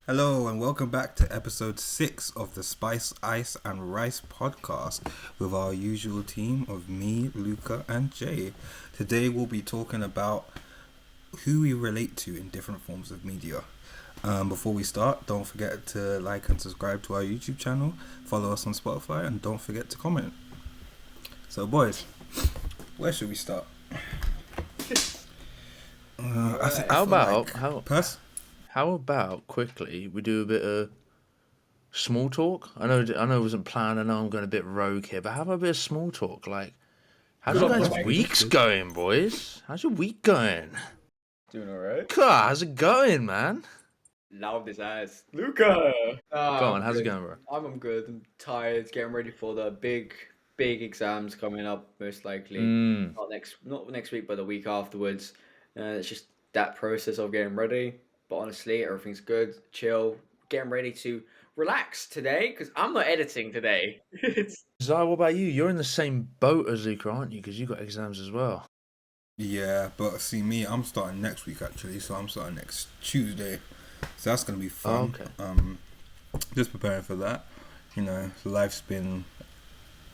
Hello and welcome back to episode 6 of the Spice, Ice and Rice podcast with our usual team of me, Luca and Jay. Today we'll be talking about who we relate to in different forms of media. Before we start, don't forget to like and subscribe to our YouTube channel, follow us on Spotify, and don't forget to comment. So boys, where should we start? How about quickly we do a bit of small talk? I know it wasn't planned. I know I'm going a bit rogue here, but how about a bit of small talk? Like, how's your guys' weeks going, boys? How's your week going? Doing alright. How's it going, man? Loud this ass. Luca! Go on, how's it going, bro? I'm good. I'm tired, getting ready for the big exams coming up, most likely. Not next week, but the week afterwards. It's just that process of getting ready. But honestly, everything's good, chill, getting ready to relax today, because I'm not editing today. Zai, what about you? You're in the same boat as Luca, aren't you? Because you got exams as well. Yeah, but see me, I'm starting next week actually, so I'm starting next Tuesday. So that's going to be fun. Oh, okay. Just preparing for that. You know, life's been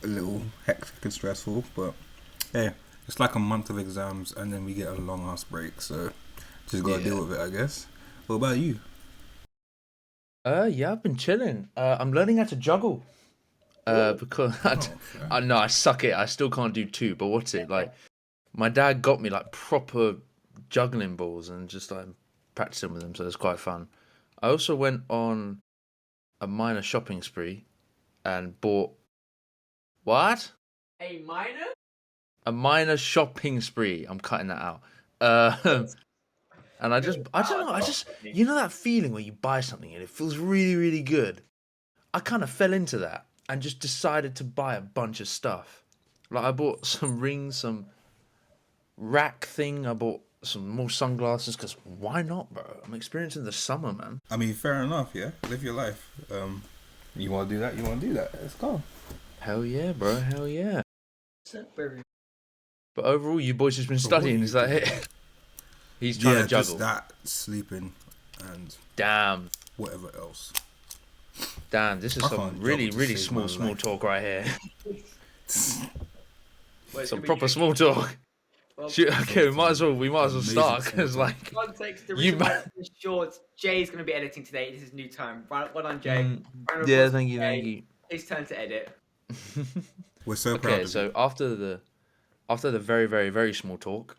a little hectic and stressful, but hey, it's like a month of exams and then we get a long ass break, so just gotta deal with it, I guess. What about you? Yeah, I've been chilling. I'm learning how to juggle. Because I know I suck it. I still can't do two. But what's it like? My dad got me like proper juggling balls and just like practicing with them, so it's quite fun. I also went on a minor shopping spree and bought what? A minor? A minor shopping spree. I'm cutting that out. And I don't know, you know that feeling where you buy something and it feels really, really good? I kind of fell into that and just decided to buy a bunch of stuff. Like I bought some rings, some rack thing, I bought some more sunglasses, because why not, bro? I'm experiencing the summer, man. I mean, fair enough, yeah. Live your life. You want to do that? You want to do that? Let's go. Hell yeah, bro, hell yeah. But overall, you boys just been studying, is that it? He's trying to juggle. Just that, sleeping, and Damn, whatever else. this is some really small talk right here. Some proper small talk. Well, Okay, we might as well start, because like context, the reason why it's short, Jay's going to be editing today. This is new time. Well done, Jay. Yeah, thank you. His turn to edit. We're so proud. Okay, so after the very small talk,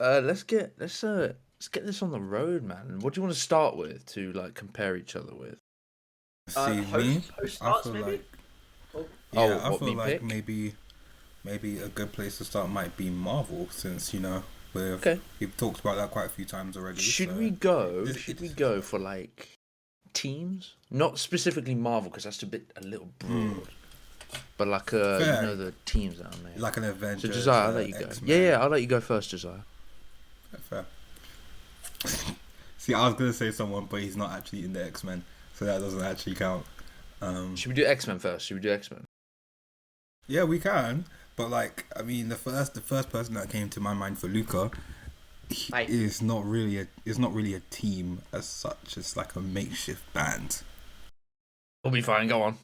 let's get this on the road, man. What do you want to start with to like compare each other with? Me, host starts, maybe? I feel like maybe a good place to start might be Marvel, since we've talked about that quite a few times already. Should we go for like teams? Not specifically Marvel, because that's a little broad. But like the teams that are made. Like an Avengers. So Josiah, I'll let you go. X-Men. Yeah, I'll let you go first, Josiah. Fair. See, I was gonna say someone, but he's not actually in the X-Men, so that doesn't actually count. Should we do X-Men first? Yeah, we can. But like, I mean, the first person that came to my mind for Luca is not really a team as such. It's like a makeshift band. We'll be fine. Go on.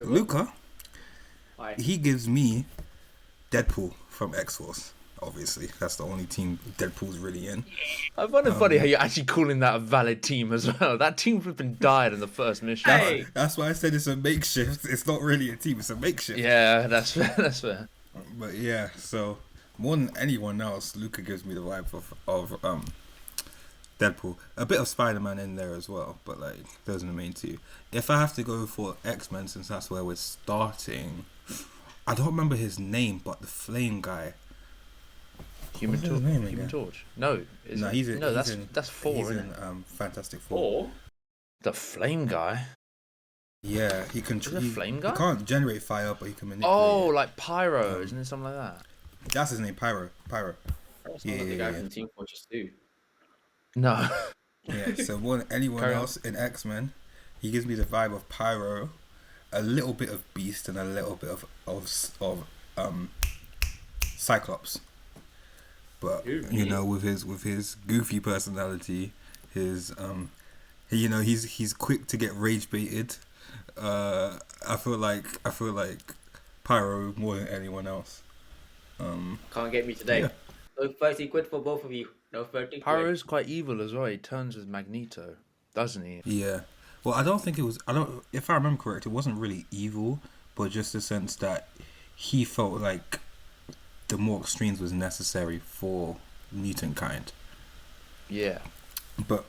Luca, he gives me Deadpool from X-Force. Obviously, that's the only team Deadpool's really in. I find it funny how you're actually calling that a valid team as well. That team would have been died in the first mission. That's why I said it's a makeshift. It's not really a team. It's a makeshift. Yeah, that's fair. But yeah, so more than anyone else, Luca gives me the vibe of Deadpool. A bit of Spider-Man in there as well, but like those are the main two. If I have to go for X-Men, since that's where we're starting, I don't remember his name, but the Flame guy. Human Torch. No, that's Four. He's in Fantastic Four. The Flame guy. Yeah, he can. Flame guy? He can't generate fire, but he can manipulate. Oh, like Pyro, isn't it something like that? That's his name, Pyro. The guy from Team Fortress 2. No. Yeah. So more than anyone else in X-Men, he gives me the vibe of Pyro, a little bit of Beast, and a little bit of Cyclops. But with his goofy personality, His he's quick to get rage baited. I feel like Pyro more than anyone else. Can't get me today. Yeah. No 30 quid for both of you. No 30 quid. Pyro's quite evil as well. He turns with Magneto, doesn't he? Yeah. Well, I don't think it was. I don't. If I remember correct, it wasn't really evil, but just the sense that he felt like the more extremes was necessary for mutant kind. Yeah. But,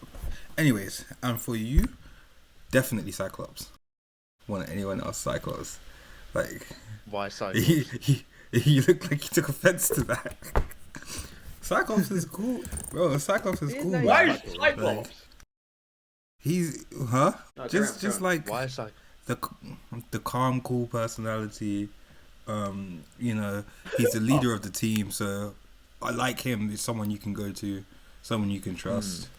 anyways, and for you, definitely Cyclops. More than anyone else, Cyclops. Like, Why Cyclops? you look like you took offense to that. Cyclops is cool, bro. Cyclops is cool. Why man. is Cyclops? He's No, just like Why Cyclops? the calm, cool personality. He's the leader of the team, so I like him. He's someone you can go to, someone you can trust.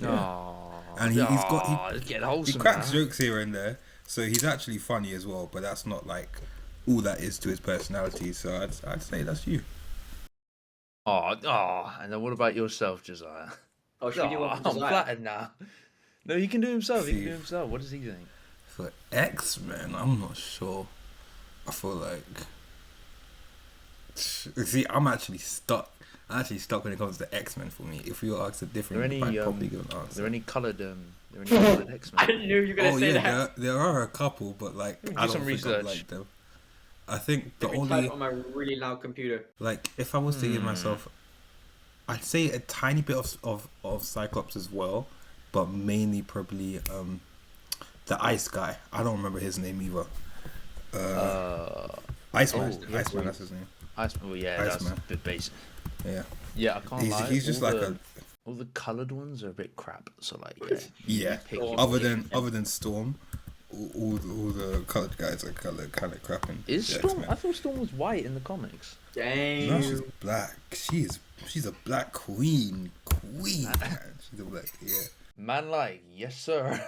Yeah. And he he cracks jokes here and there, so he's actually funny as well. But that's not like all that is to his personality. So I'd say that's you. And then what about yourself, Josiah? Oh, should we do one for I'm Josiah? flattered now. No, he can do himself. He can See. do himself. What does he think? For X-Men, I'm not sure. I feel like see, I'm actually stuck when it comes to X-Men for me. If you ask a different, Are there I'd any, probably give an Are answer. there any coloured X-Men? I knew you were gonna Oh say yeah, that. there are a couple, but like Do I don't some think I research. like them. I think the Let me only type on my really loud computer. like if I was to give myself, I'd say a tiny bit of Cyclops as well, but mainly probably the ice guy. I don't remember his name either. Iceman. Oh, Iceman, that's his name. Iceman. Well, yeah, that's Iceman. a bit basic. Yeah. Yeah, I can't lie. He's just all like the, all the coloured ones are a bit crap. So like, yeah. pick your Other pick. than Storm, all the coloured guys are kind of crap. Is Storm? I thought Storm was white in the comics. Dang. No, she's black. She's a black queen. Man. She's a black, yeah. Man, like, yes sir.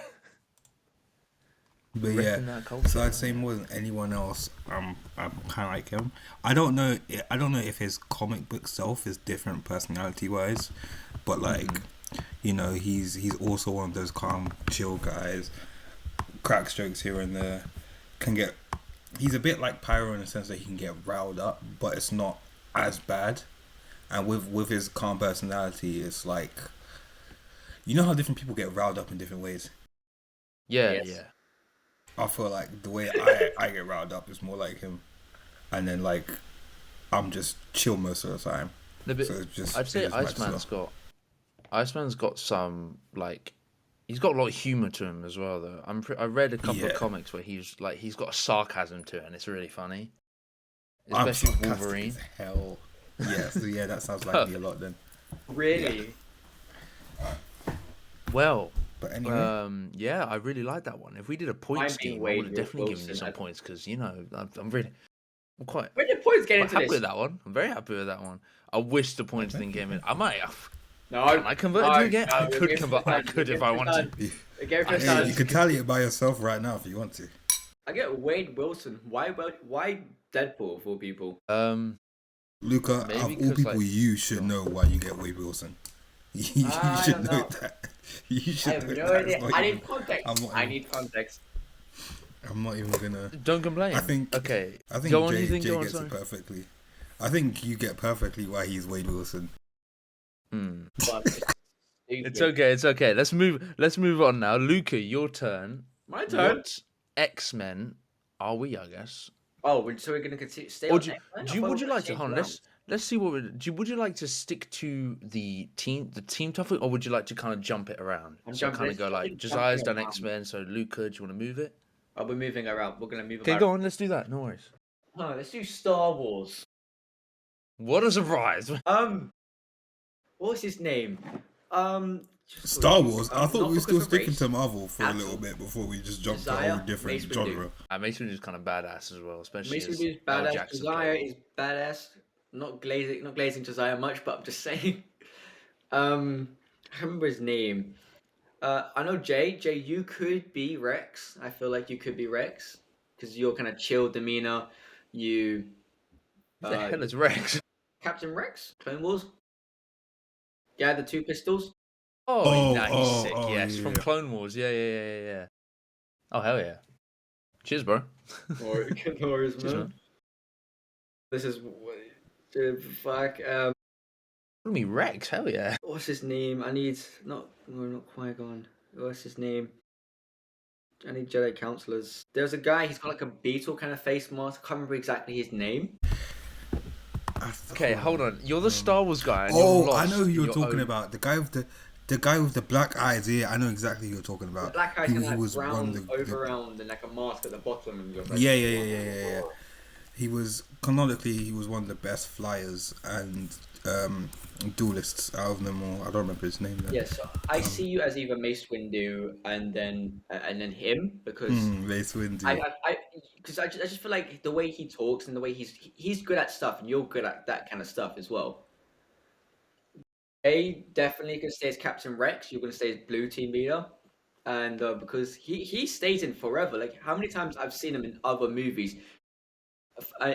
But Repping yeah, that culture, so I'd say more than anyone else, I'm kind of like him. I don't know if his comic book self is different personality wise, but like, he's also one of those calm, chill guys. Cracks jokes here and there. He's a bit like Pyro in the sense that he can get riled up, but it's not as bad. And with his calm personality, it's like, you know how different people get riled up in different ways. Yeah, Yes. yeah. I feel like the way I get riled up is more like him, and then like I'm just chill most of the time. No, but So it's just, I'd say it just matches Iceman's got some like, he's got a lot of humor to him as well. Though I read a couple of Yeah. comics where he's got a sarcasm to it, and it's really funny. I'm Especially with sarcastic Wolverine. as hell. Yeah, so yeah, that sounds like me a lot then. Really? Well, But anyway, yeah, I really like that one. If we did a point Mine scheme, being I Wade would have definitely given you Wilson, some I- points because I'm quite Where did points get into happy this? with that one. I'm very happy with that one. I wish the points didn't get in. I might have. No, Can I convert it to again? I no, could give convert. I it could give if I it wanted. time. Give it hey, time. you can tally it by yourself right now if you want to. I get Wade Wilson. Why Deadpool for people? Luca, Maybe of all 'cause, people, like- you should know why you get Wade Wilson. You I should don't know know. that. You I should have know no that. idea. It's not I even- need context. I'm not I even- need context. I'm not even gonna. Don't complain. I think. Okay. I think Go on. Jay, You think Jay go on, gets sorry. it perfectly. I think you get perfectly why he's Wade Wilson. But It's okay. It's okay. Let's move on now. Luca, your turn. My turn. What X-Men are we? I guess. Oh, so we're gonna continue. Stay Or on do, X-Men? do I you, thought would we you were like to? changing Hold on, rounds. let's see what. Would you like to stick to the team topic, or would you like to kind of jump it around? I'm so jumping- kind of go let's like jump Josiah's it done around. X-Men, so Luca, do you want to move it? I'll be moving around. We're gonna move Okay, about. go on. Let's do that. No worries. Oh, let's do Star Wars. What a surprise! What's his name? Star Wars. I thought not we were for still Christopher sticking Reeves. to Marvel for a At little all. bit before we just jumped to a Josiah, whole different Mace Windu. genre. Mace Windu is kind of badass as well, especially Mace as Windu is Al badass. Jackson Josiah played. is badass. Not glazing Josiah much, but I'm just saying. I remember his name. I know Jay. Jay, you could be Rex. I feel like you could be Rex because you're kind of chill demeanor. You. Who the hell is Rex? Captain Rex, Clone Wars. Yeah, the two pistols. Oh, nah, he's sick. Oh, Yes, from yeah. Clone Wars. Yeah. Oh, hell yeah. Cheers, bro. Or no worries, Cheers, man. man. This is fuck. What me Rex? Hell yeah. What's his name? I need not Qui-Gon. What's his name? I need Jedi counselors. There's a guy. He's got like a beetle kind of face mask. I can't remember exactly his name. Okay, hold on. You're the Star Wars guy. And Oh, you're lost I know who in you're your talking own- about. The guy with the black eyes. Yeah, I know exactly who you're talking The about. black guy's He kind of like was brown, one of the overround, and like a mask at the bottom, and you're like, yeah. He was canonically he was one of the best flyers and duelists out of them all. I don't remember his name. Though. Yes, I see you as either Mace Windu and then him because Mace Windu. I just feel like the way he talks and the way he's good at stuff and you're good at that kind of stuff as well. Definitely gonna stay as Captain Rex. You're gonna stay as Blue Team leader, and because he stays in forever. Like how many times I've seen him in other movies,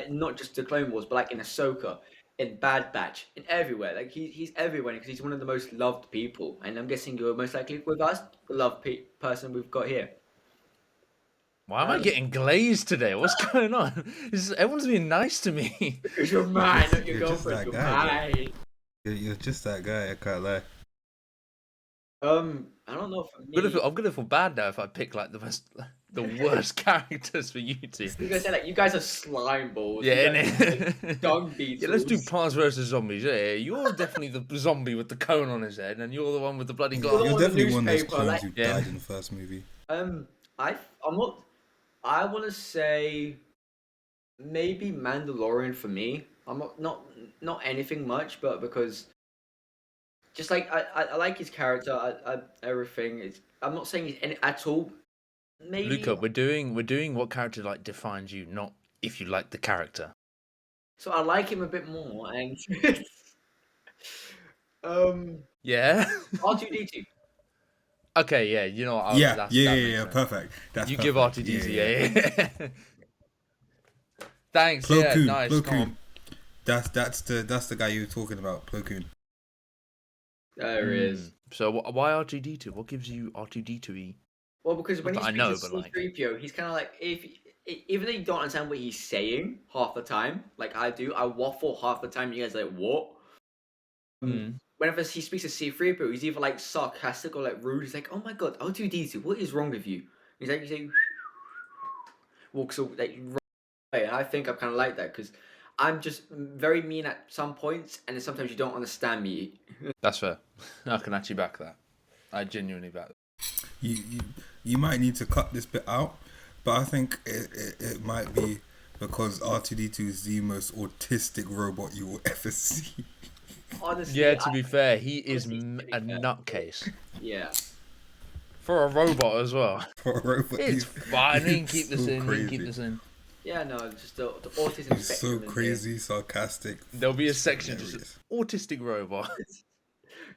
not just the Clone Wars, but like in Ahsoka, in Bad Batch, in everywhere. Like he's everywhere because he's one of the most loved people, and I'm guessing you're most likely with us, the loved person we've got here. Why am I getting glazed today? What's going on? Everyone's being nice to me. Because you're mine, not your You're just girlfriend. that You're guy, mine. You're just that guy. I can't lie. I don't know for me. I'm gonna feel bad now if I pick like the worst characters for you two. You guys say like you guys are slime balls. Yeah, you guys are, like, dung beetles. Yeah, let's do Plants vs Zombies. Yeah, you're definitely the zombie with the cone on his head, and you're the one with the bloody You're glasses. You're on the definitely one of those newspaper, clones like- who Yeah. died in the first movie. I'm not. I want to say maybe Mandalorian for me. I'm not anything much, but because just like I like his character, I everything. I'm not saying he's any at all. Maybe Luca, we're doing what character like defines you, not if you like the character. so. I like him a bit more, and Yeah. R2D2. Okay, yeah. You know what? Yeah, that yeah, makes sense. perfect. That's You perfect. give R2D2, yeah. Thanks. Plo Yeah, Koon, nice. Plo Come Koon. on. That's the guy you were talking about, Plo Koon. There is. So why R2D2? What gives you R2D2E? Well, because when Not he that I speaks know, to but, like- C-3PO, he's kind of like even though you don't understand what he's saying half the time, like I do, I waffle half the time. You guys are like what? Whenever he speaks to C-3PO, he's either like sarcastic or like rude. He's like, "Oh my god, R2D2, what is wrong with you?" He's like, walks away, and I think I'm kind of like that because I'm just very mean at some points, and then sometimes you don't understand me. That's fair. I can actually back that. I genuinely back that. You might need to cut this bit out, but I think it might be because R2D2 is the most autistic robot you will ever see. Honestly, Yeah, to be fair, he is honestly, to be a fair. nutcase. Yeah. For a robot as well. For a robot, It's fine. We can keep he's this so in. We can keep crazy. this in. Yeah, no, just the autism He's so spectrum in crazy, sarcastic. There'll be a It's section hilarious. just autistic robot. here.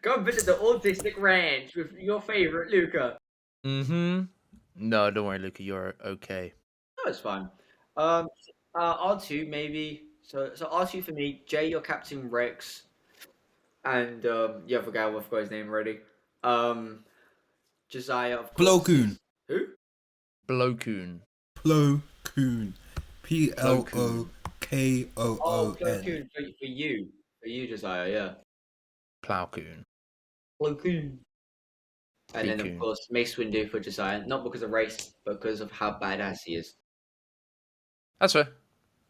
Go visit the autistic ranch with your favorite Luca. Mm-hmm. No, don't worry, Luca. You're okay. No, it's fine. R2 maybe. So R2 for me. Jay, your Captain Rex, and the other guy, I forgot his name already. Josiah, of course. Plo Koon. Who? Plo Koon. Plo Koon. Plokoon. Oh, Plo Koon for you, Josiah. Yeah. Plow Koon. Plo Koon. And then Koon. of course Mace Windu for Josiah, not because of race, but because of how badass he is. That's fair.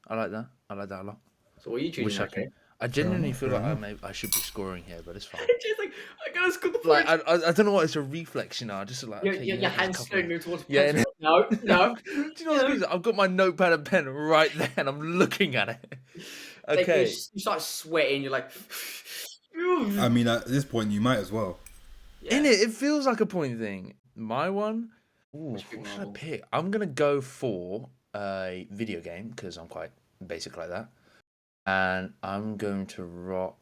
I like that. I like that a lot. So what are you choosing? Wish I Okay. could. I genuinely enough, feel fair like I should be scoring here, but it's fine. Jay's like, I gotta score the Like point. I don't know what, it's a reflex, you know. I just like okay, Your there's a hands couple. slowly move towards the Yeah, punch. No. Do you know what's crazy? I've got my notepad and pen right there, and I'm looking at it. Like, Okay. you start sweating. You're like, I mean, at this point, you might as well. yeah. In it feels like a point thing. My one. Ooh, Which big what should I Marvel? pick? I'm gonna go for a video game because I'm quite basic like that, and I'm going to rock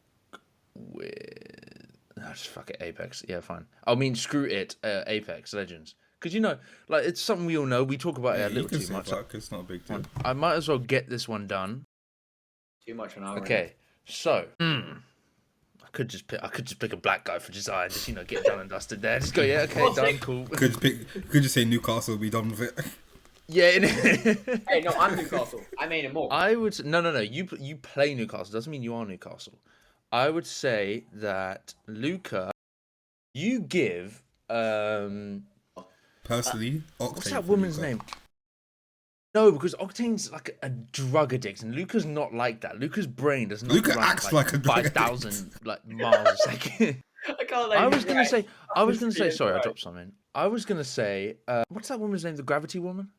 with. No, just fuck it, Apex. Yeah, fine. I mean, screw it, Apex Legends. Because you know, like it's something we all know. We talk about it a you little can too say much. fuck, it's not a big deal. I might as well get this one done. Too much on our Okay, so could just pick a black guy for Josiah and just get done and dusted there. Just go, yeah, okay, done, cool. Could just say Newcastle, be done with it. Yeah. Hey, no, I'm Newcastle. I made it more. I would no. You play Newcastle. Doesn't mean you are Newcastle. I would say that Luca, you give Personally, Octane. What's that woman's name? No, because Octane's like a drug addict, and Luca's not like that. Luca's brain does not. Luca acts like a drug 5,000 miles a second. I was gonna say. Sorry, I dropped something. I was gonna say. What's that woman's name? The Gravity Woman.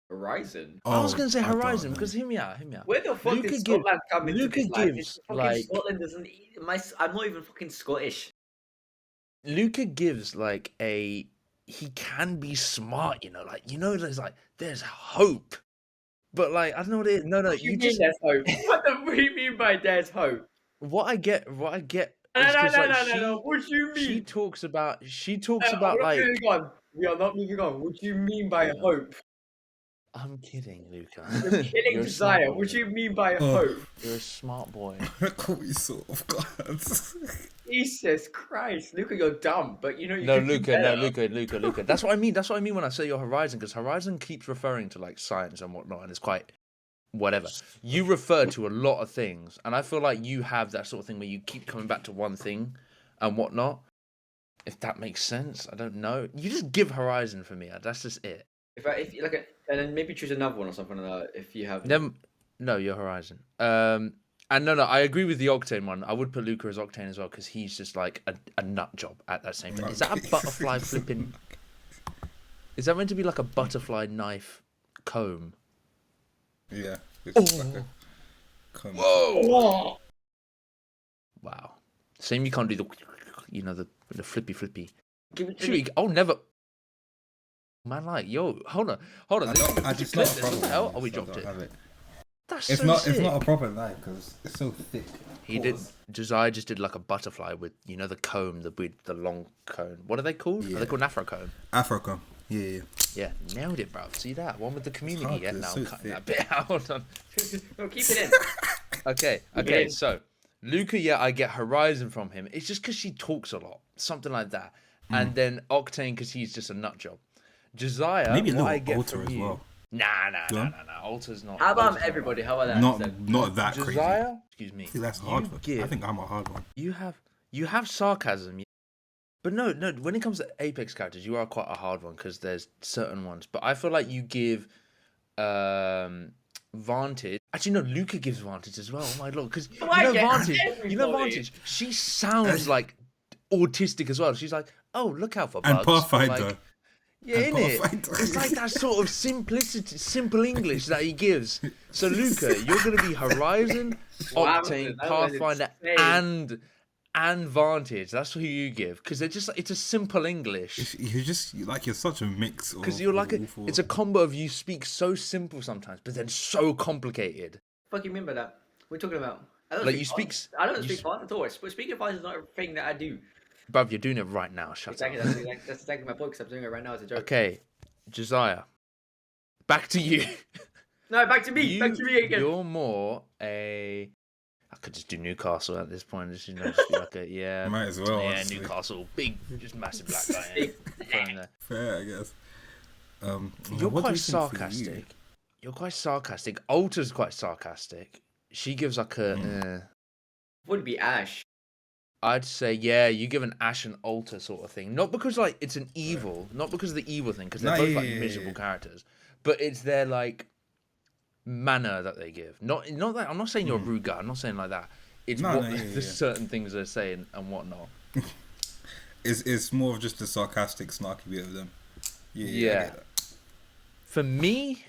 Horizon. I was gonna say Horizon because hear me out. Where the fuck did Scotland come into Luca this? gives like Scotland doesn't. I'm not even fucking Scottish. Luca gives like a. He can be smart, there's hope, but like I don't know what it is. No, you just there's hope. What do you mean by there's hope? What I get. No. What do you mean? She talks about like. We are not moving on. What do you mean by hope? I'm kidding, Luca. You're kidding, Josiah. What do you mean by hope? You're a smart boy. Call me sort of God. Jesus Christ, Luca, you're dumb. But you Luca. That's what I mean. That's what I mean when I say your Horizon, because Horizon keeps referring to like science and whatnot, and it's quite whatever. You refer to a lot of things, and I feel like you have that sort of thing where you keep coming back to one thing and whatnot. If that makes sense, I don't know. You just give Horizon for me. That's just it. If and then maybe choose another one or something like that. If you have no, your Horizon. And no, I agree with the Octane one. I would put Luca as Octane as well because he's just like a nut job at that same time. Is that a butterfly flipping? Is that meant to be like a butterfly knife comb? Yeah. It's like a comb. Whoa! Wow. Same. You can't do the flippy. Never. Man, like, yo, hold on. I just not a problem. Oh, we dropped it. That's it's not a proper knife because it's so thick. Josiah just did like a butterfly with the comb, the long cone. What are they called? Yeah. Are they called an afro cone? Afro cone. Yeah. Yeah, nailed it, bro. See that one with the community? Yeah, now I'm cutting that bit out. No, keep it in. Okay. So Luca, I get Horizon from him. It's just because she talks a lot, something like that. And then Octane because he's just a nut job. Josiah, maybe a little I get Alter from as you. well. Nah. Alter's not. How about everybody? How about that? Not that Josiah, crazy. excuse me. See, that's hard. I think I'm a hard one. You have sarcasm, but no. When it comes to Apex characters, you are quite a hard one because there's certain ones. But I feel like you give Vantage. Actually, no. Luca gives Vantage as well. Oh my lord, because Vantage. She sounds like autistic as well. She's like, oh, look out for bugs. And Pathfinder. Like, yeah, innit? It's like that sort of simple English that he gives. So, Luca, you're going to be Horizon, Octane, Pathfinder, and Vantage. That's who you give. Because it's a simple English. You're such a mix. Because you're like it's a combo of you speak so simple sometimes, but then so complicated. What do you mean by that? What are you talking about? I don't speak fast at all. Speaking fast is not a thing that I do. Bruv, you're doing it right now. Shut up. That's exactly my point because I'm doing it right now as a joke. Okay, Josiah, back to you. No, back to me. Back to me again. You're more a. I could just do Newcastle at this point. Just be like a Might as well. Yeah, honestly. Newcastle, big, just massive black guy. Fair, I guess. You're quite sarcastic. You're quite sarcastic. Alter's quite sarcastic. She gives like a. Would be Ash. I'd say, you give an Ash and Alter sort of thing. Not because like it's an evil, not because of the evil thing, because they're both miserable characters, but it's their like manner that they give. Not that I'm not saying you're a rude guy. I'm not saying like that. It's certain things they're saying and whatnot. It's more of just the sarcastic, snarky bit of them. Yeah. For me,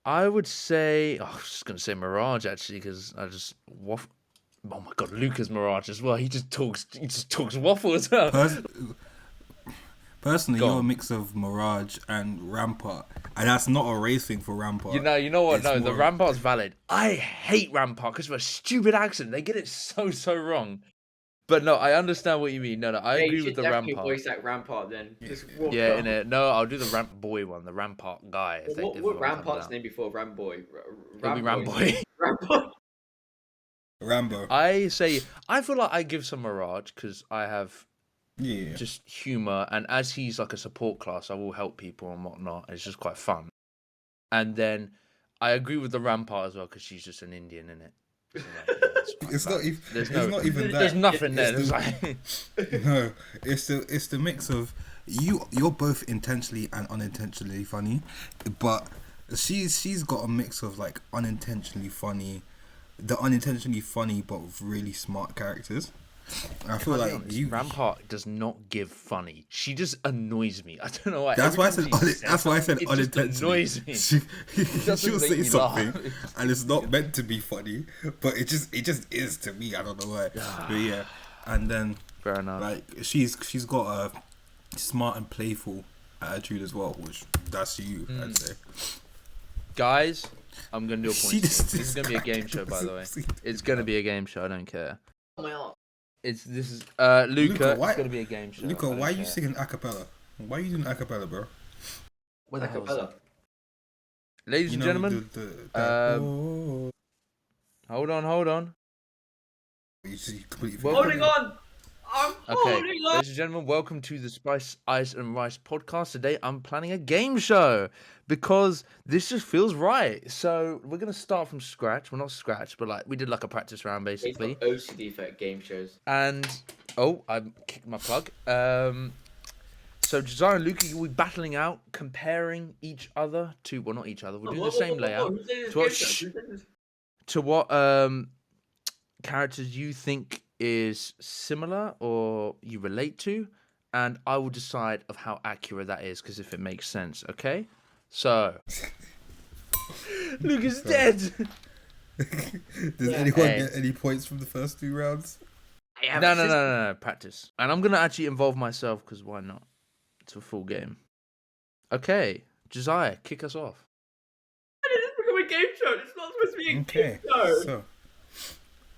I would say I was just gonna say Mirage actually because I just waffle. Oh my god, Luca's Mirage as well. He just talks waffle as well. Personally, you're a mix of Mirage and Rampart, and that's not a race thing for Rampart. You know what? No, the Rampart's valid. I hate Rampart because of a stupid accent. They get it so wrong. But no, I understand what you mean. No, I agree with the Rampart. Voice like Rampart then. No, I'll do the Ramp Boy one, the Rampart guy. What Rampart's name before Ramboy? It'll be Ramboy. Ramboy. Rambo. I feel like I give some Mirage because I have Yeah. just humor, and as he's like a support class, I will help people and whatnot. It's just quite fun. And then I agree with the Rampart as well because she's just an Indian in it. So like, It's not even. There's It's not even that. There's nothing there. It's There's No, it's the mix of you're both intentionally and unintentionally funny, but she's got a mix of like unintentionally funny, but with really smart characters. I feel like Rampart does not give funny. She just annoys me. I don't know why. That's why I said. That's why I said it unintentionally. just annoys me. She'll make say me something, laugh. and it's not meant to be funny, but it just is to me. I don't know why. But yeah, and then Fair enough. like she's got a smart and playful attitude as well, which that's you. I'd say. Guys, I'm gonna do a point. This is gonna be a game guy show, by the way. doesn't see- It's gonna be a game show. I don't care. Oh my god. This is Luca, Luca. why- It's gonna be a game show. Luca, I don't why are you care. singing a cappella? Why are you doing a cappella, bro? Where the hell is Acapella. that? Ladies and gentlemen, oh, hold on. you completely Well, Holding on. I'm Okay, holding on. ladies and gentlemen, welcome to the Spice, Ice and Rice podcast. Today I'm planning a game show because this just feels right. So we're going to start from scratch. Well, not scratch, but like we did like a practice round It's basically. got OCD for game shows. And, I kicked my plug. So Josiah and Luca, you'll be battling out, comparing each other to, well, not each other, we'll do the same layout. Who said this To what, game show? Who said this? to what characters you think is similar or you relate to, and I will decide of how accurate that is, because if it makes sense, okay? So, Luca's dead. Does anyone get any points from the first 2 rounds? No, practice. And I'm gonna actually involve myself, because why not? It's a full game. Okay, Josiah, kick us off. How did this become a game show? It's not supposed to be a Okay, game show. so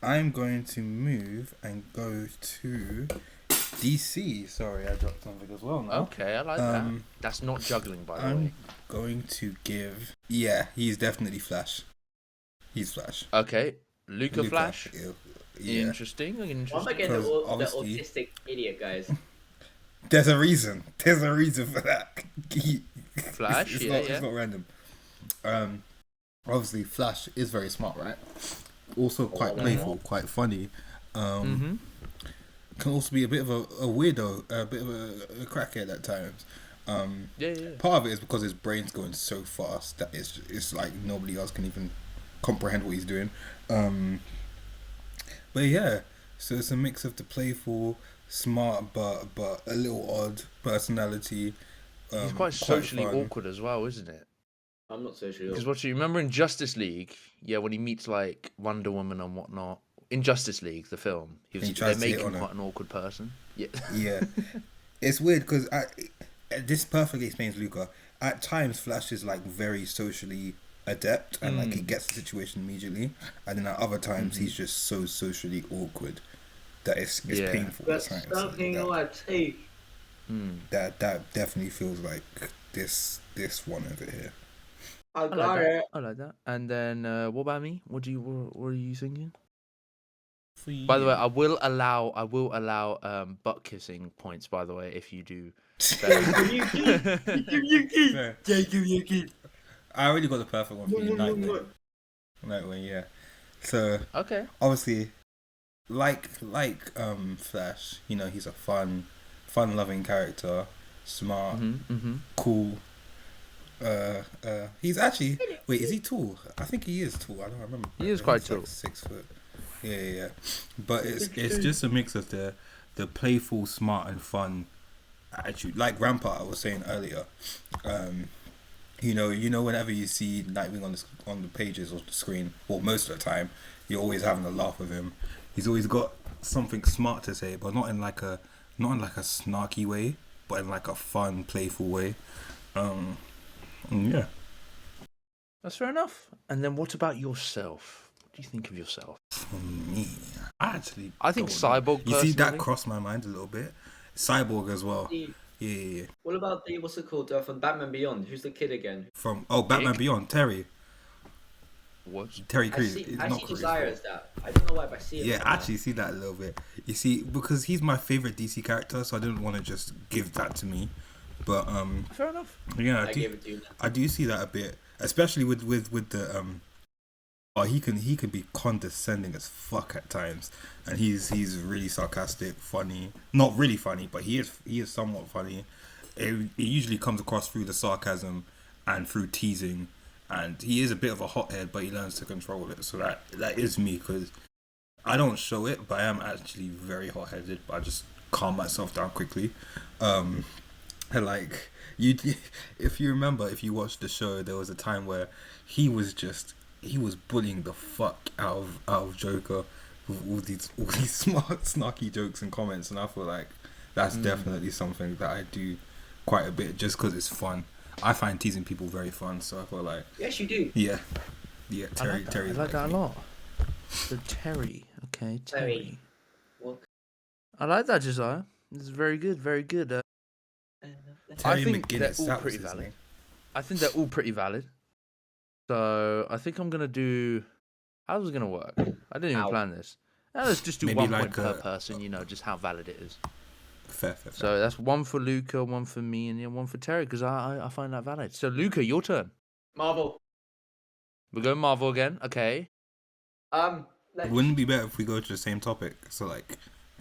I'm going to move and go to DC. Sorry, I dropped something as well now. Okay, I like that. That's not juggling, by the way. I'm going to give. Yeah, he's definitely Flash. He's Flash. Okay, Luca Flash. Yeah. Interesting. Why am I Interesting. getting the Because obviously- autistic idiot guys? There's a reason. There's a reason for that. Flash, it's yeah, not, yeah. It's not random. Obviously, Flash is very smart, right? Also quite playful, quite funny. Can also be a bit of a weirdo, a bit of a crackhead at times. Yeah. Part of it is because his brain's going so fast that it's like nobody else can even comprehend what he's doing. But yeah, so it's a mix of the playful, smart, but a little odd personality. He's quite socially fun. awkward as well, isn't it? I'm not so sure. Because what you remember in Justice League, yeah, when he meets like Wonder Woman and whatnot, in Justice League, the film, He they tries to make hit him on her. quite an awkward person. Yeah. Yeah, it's weird because this perfectly explains Luca. At times, Flash is like very socially adept and like he gets the situation immediately, and then at other times he's just so socially awkward that it's Yeah. painful. That's at times. something I take. That definitely feels like this one over here. I I like got that. it. I like that. And then what about me? What are you thinking? For By the way, you. I will allow butt kissing points. By the way, if you do. Fair. I already got the perfect one for you, Nightwing. Nightwing, yeah. So Okay. obviously, like Flash, you know, he's a fun-loving character, smart, cool. He's actually wait, is he tall? I think he is tall. I don't remember. He is I think quite he's tall. Like 6 foot. Yeah. But it's just a mix of the playful, smart, and fun attitude. Like Rampart, I was saying earlier. You know, whenever you see Nightwing on the pages or the screen, well, most of the time, you're always having a laugh with him. He's always got something smart to say, but not in like a snarky way, but in like a fun, playful way. Yeah. That's fair enough. And then what about yourself? What do you think of yourself? For me, I think don't know. Cyborg, You see that personally? crossed my mind a little bit. Cyborg as well. Yeah. What about what's it called from Batman Beyond? Who's the kid again? From Batman Dick? Beyond, Terry. Was. Terry I Crews. see. It's I not see Crews' Desire fault. as that. I don't know why, but I see it. Yeah, like I actually see that a little bit. You see, because he's my favorite DC character, so I didn't want to just give that to me. But Fair enough. yeah, I gave it to you. I do see that a bit, especially with the Oh, he can be condescending as fuck at times, and he's really sarcastic, funny. Not really funny, but he is somewhat funny. It usually comes across through the sarcasm and through teasing, and he is a bit of a hothead, but he learns to control it. So that is me, because I don't show it, but I am actually very hot-headed. But I just calm myself down quickly. And like you, if you remember, if you watched the show, there was a time where he was bullying the fuck out of Joker with all these smart snarky jokes and comments, and I feel like that's definitely something that I do quite a bit just because it's fun. I find teasing people very fun, so I feel like Yes, you do. yeah, I like that a lot. So Terry, okay, Terry. What? I like that, Josiah. It's very good, very good. Terry I think McGinnis, they're all that was pretty his valid. name. I think they're all pretty valid. So I think I'm gonna do. How's it gonna work? I didn't even Ow. plan this. Now let's just do Maybe 1 point like per person. You know, just how valid it is. Fair. So that's 1 for Luca, 1 for me, and 1 for Terry because I find that valid. So Luca, your turn. Marvel. We're going Marvel again. Okay. Wouldn't it be better if we go to the same topic? So like,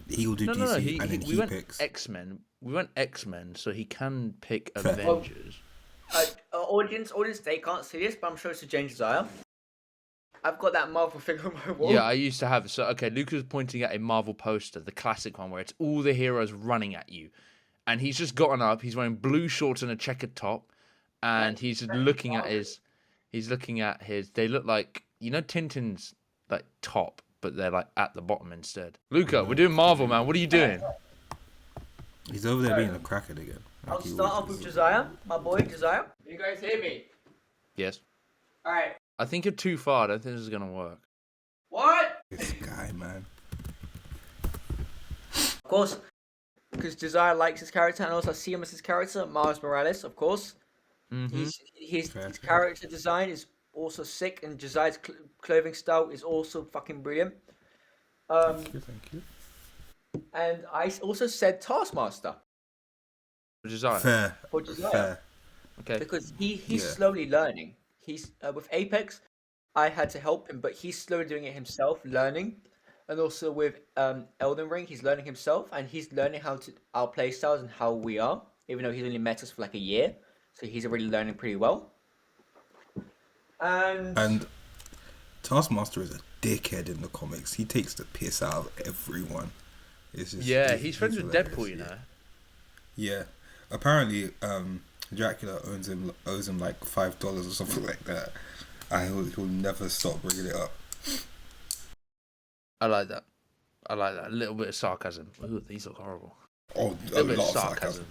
he'll do No. DC and then We he went picks. X-Men. We went X-Men, so he can pick Fair. Avengers. Audience, they can't see this, but I'm sure it's a James Desire. I've got that Marvel figure on my wall. Yeah, I used to have. So okay, Luca's pointing at a Marvel poster, the classic one where it's all the heroes running at you, and he's just gotten up. He's wearing blue shorts and a checkered top, and he's just looking at his. He's looking at his. They look like Tintin's like top, but they're like at the bottom instead. Luca, we're doing Marvel, man. What are you doing? He's over there being a crackhead again. Like I'll he start always off with is. Josiah, my boy Josiah. You guys hear me? Yes. All right. I think you're too far. I don't think this is gonna work. What? This guy, man. Of course, because Josiah likes his character, and also I see him as his character, Miles Morales. Of course, Mm-hmm. his Fair. character design is also sick, and Josiah's clothing style is also fucking brilliant. Thank you. And I also said Taskmaster Josiah. Fair. for Josiah Fair. Okay. because he's Yeah. slowly learning. He's with Apex, I had to help him, but he's slowly doing it himself, learning. And also with Elden Ring, he's learning himself, and he's learning how to our play styles and how we are. Even though he's only met us for like a year, so he's already learning pretty well. And Taskmaster is a dickhead in the comics. He takes the piss out of everyone. It's just, Yeah, he's friends with hilarious, Deadpool, you know. Yeah. Apparently, Dracula owes him like $5 or something like that. And he'll never stop bringing it up. I like that. A little bit of sarcasm. Ooh, these look horrible. Oh, A a little bit of lot of sarcasm. sarcasm.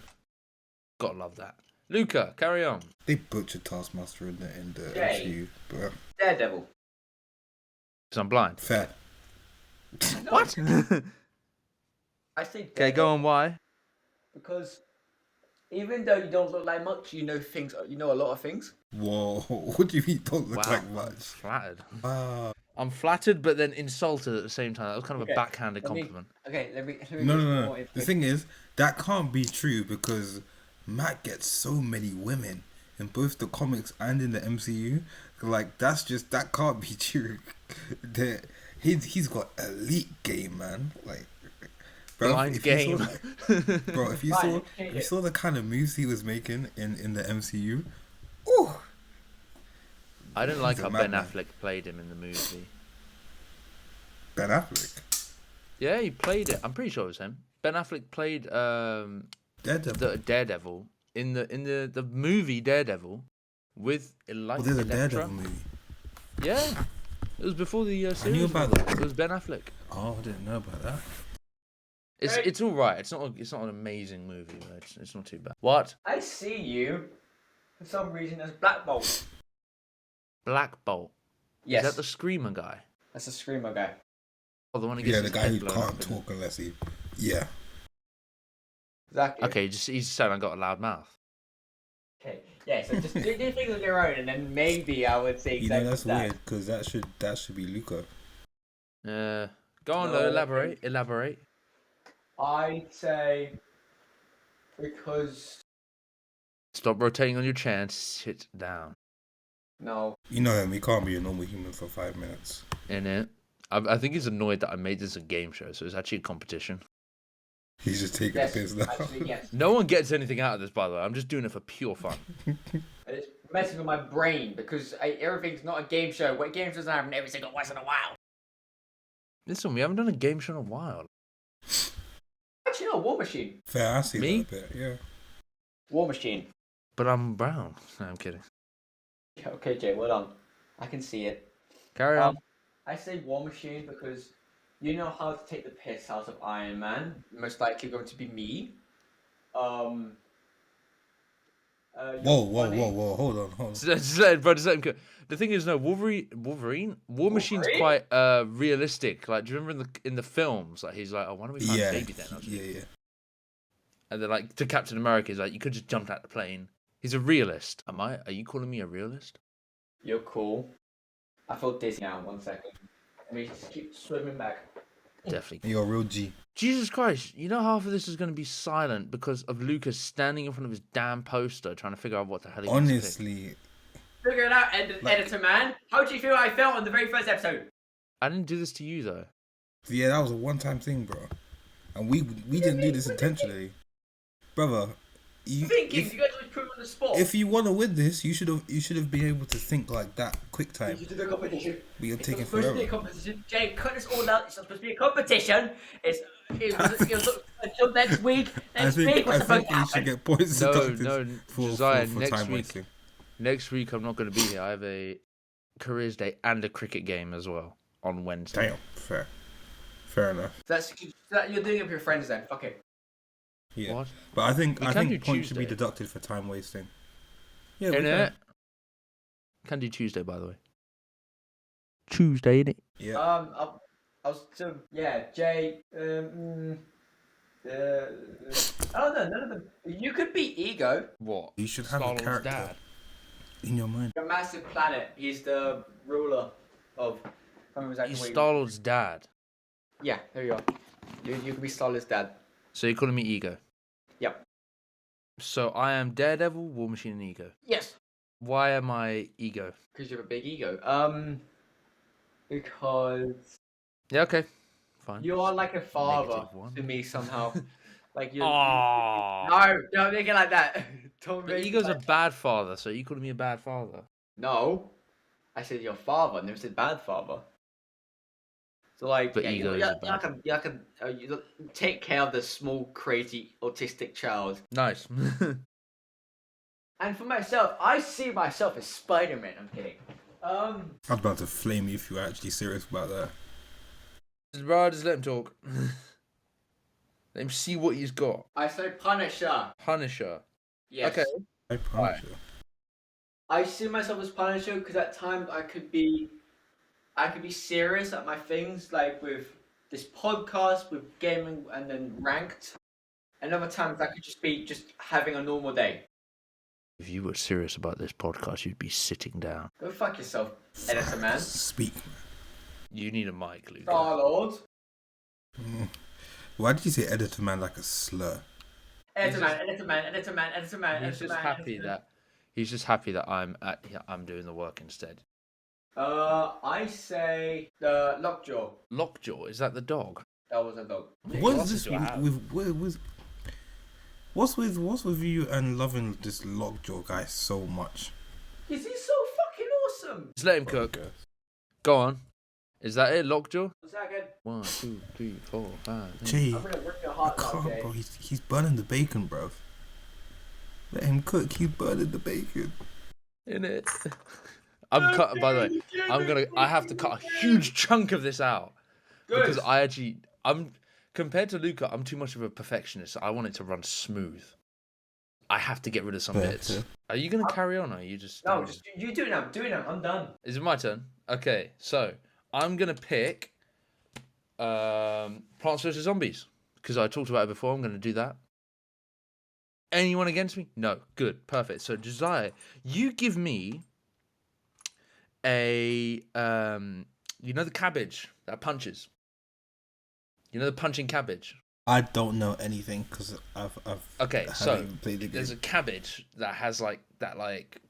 Gotta love that. Luca, carry on. They butchered Taskmaster in the Jay. MCU, but Daredevil. Because I'm blind. fair. What? I think. Okay, go on. Why? Because even though you don't look like much, you know things. You know a lot of things. Whoa, what do you mean don't look Wow, like I'm much? flattered. Wow. I'm flattered, but then insulted at the same time. That was kind of a backhanded compliment. Let me No. The thing is, that can't be true because Matt gets so many women in both the comics and in the MCU. Like that can't be true. He's got elite game, man. Like, bro, Blind game. Bro, if you saw the kind of moves he was making in the MCU, ooh. I didn't like He's how a Ben madman. Affleck played him in the movie. Ben Affleck. Yeah, he played it. I'm pretty sure it was him. Ben Affleck played Daredevil. the Daredevil in the movie Daredevil with Well, there's a Elektra. Daredevil movie. Yeah, it was before the series. knew about was. that. It was Ben Affleck. Oh, I didn't know about that. It's all right. It's not an amazing movie, but it's not too bad. What? I see you for some reason as Black Bolt. Black Bolt. Yes, Is that the Screamer guy? that's a screamer guy. Oh, the one who gets Yeah, the his guy head who blown can't up in- talk unless he. Yeah. Exactly. Okay, he's saying I got a loud mouth. Okay. Yeah, so just do things on your own, and then maybe I would say exactly That's that. weird because that should be Luca. Go on, though. Elaborate. I'd say because Stop rotating on your chair and sit down. no. You know him. He can't be a normal human for 5 minutes. Innit? I think he's annoyed that I made this a game show, so it's actually a competition. He's just taking Yes, the piss now. actually, yes. No one gets anything out of this, by the way. I'm just doing it for pure fun. It's messing with my brain because everything's not a game show. What games doesn't happen every single once in a while? Listen, we haven't done a game show in a while. Actually, no, War Machine. Fair, I see Me? that a bit. Yeah. War Machine. But I'm brown. No, I'm kidding. Okay, Jay, well done. I can see it. Carry on. I say War Machine because you know how to take the piss out of Iron Man. Most likely going to be me. Whoa. Hold on. Just let him go. The thing is, no, War Machine's quite realistic. Like, do you remember in the films? Like, he's like, oh, why don't we find baby then? Yeah. And then, like, to Captain America, he's like, you could just jump out the plane. He's a realist. Are you calling me a realist? You're cool. I feel dizzy now. 1 second. Let me just keep swimming back. Definitely. You're a real G. Jesus Christ, you know half of this is going to be silent because of Lucas standing in front of his damn poster trying to figure out what the hell he wants to pick. Honestly. Figure it out, editor man. How do you feel I felt on the very first episode? I didn't do this to you, though. Yeah, that was a one-time thing, bro. And we didn't do this intentionally. Brother, you guys were put on the spot. If you want to win this, you should have been able to think like that quick time. You did a competition. We are taking supposed forever. to be a competition. Jay, cut this all out. It's not supposed to be a competition. It was until next week. I think you should get points deducted for time wasting. Next week I'm not going to be here. I have a careers day and a cricket game as well on Wednesday. Damn, fair enough. You're doing it with your friends then. Fuck it. Yeah, what? But I think points Tuesday. should be deducted for time wasting. Yeah, innit? Can do Tuesday, by the way. Tuesday, innit? Yeah. I was Jay. I don't know. None of them. You could be Ego. What? You should have a character dad in your mind. A massive planet. He's the ruler of. He's Star-Lord's dad. Yeah, there you are. You could be Star-Lord's dad. So you're calling me Ego? Yep. So I am Daredevil, War Machine, and Ego. Yes. Why am I Ego? Because you have a big ego. Because. Yeah. Okay. Fine. You are like a father to me somehow. Like you. Aww. No, don't make it like that. Don't but make Ego's it a bad father, so you calling me a bad father? No, I said your father. I never said bad father. So like, but Ego is you take care of the small, crazy, autistic child. Nice. And for myself, I see myself as Spider-Man. I'm kidding. I was about to flame you if you were actually serious about that. Bro, just let him talk. Let him see what he's got. I say Punisher. Punisher. Yes. Okay. Punisher. I see myself as Punisher because at times I could be serious at my things, like with this podcast, with gaming, and then ranked. And other times I could just be having a normal day. If you were serious about this podcast, you'd be sitting down. Go fuck yourself, editor man. Speak. You need a mic, Luke. Star-Lord. Why did you say editor man like a slur? Editor man. He's just happy that I'm doing the work instead. I say the Lockjaw. Lockjaw, is that the dog? That was a dog. What's this what's with you and loving this Lockjaw guy so much? Is he so fucking awesome? Just let him cook. Go on. Is that it, Lockjaw? 1 second. 1, 2, 3, 4, 5. Jay, I'm gonna rip your heart I out, can't, Jay. bro. He's burning the bacon, bro. Let him cook. He's burning the bacon. In it. By the way, I have to cut a huge chunk of this out. Good. Because I'm compared to Luca, I'm too much of a perfectionist. I want it to run smooth. I have to get rid of some bits. Yeah. Are you gonna carry on, or are you just? No, you do it now. Do it now. I'm done. Is it my turn? Okay, so I'm gonna pick Plants vs Zombies because I talked about it before. I'm gonna do that. Anyone against me? No. Good. Perfect. So Josiah, you give me a the cabbage that punches. You know the punching cabbage. I don't know anything because Okay, I haven't so even played the game. there's a cabbage that has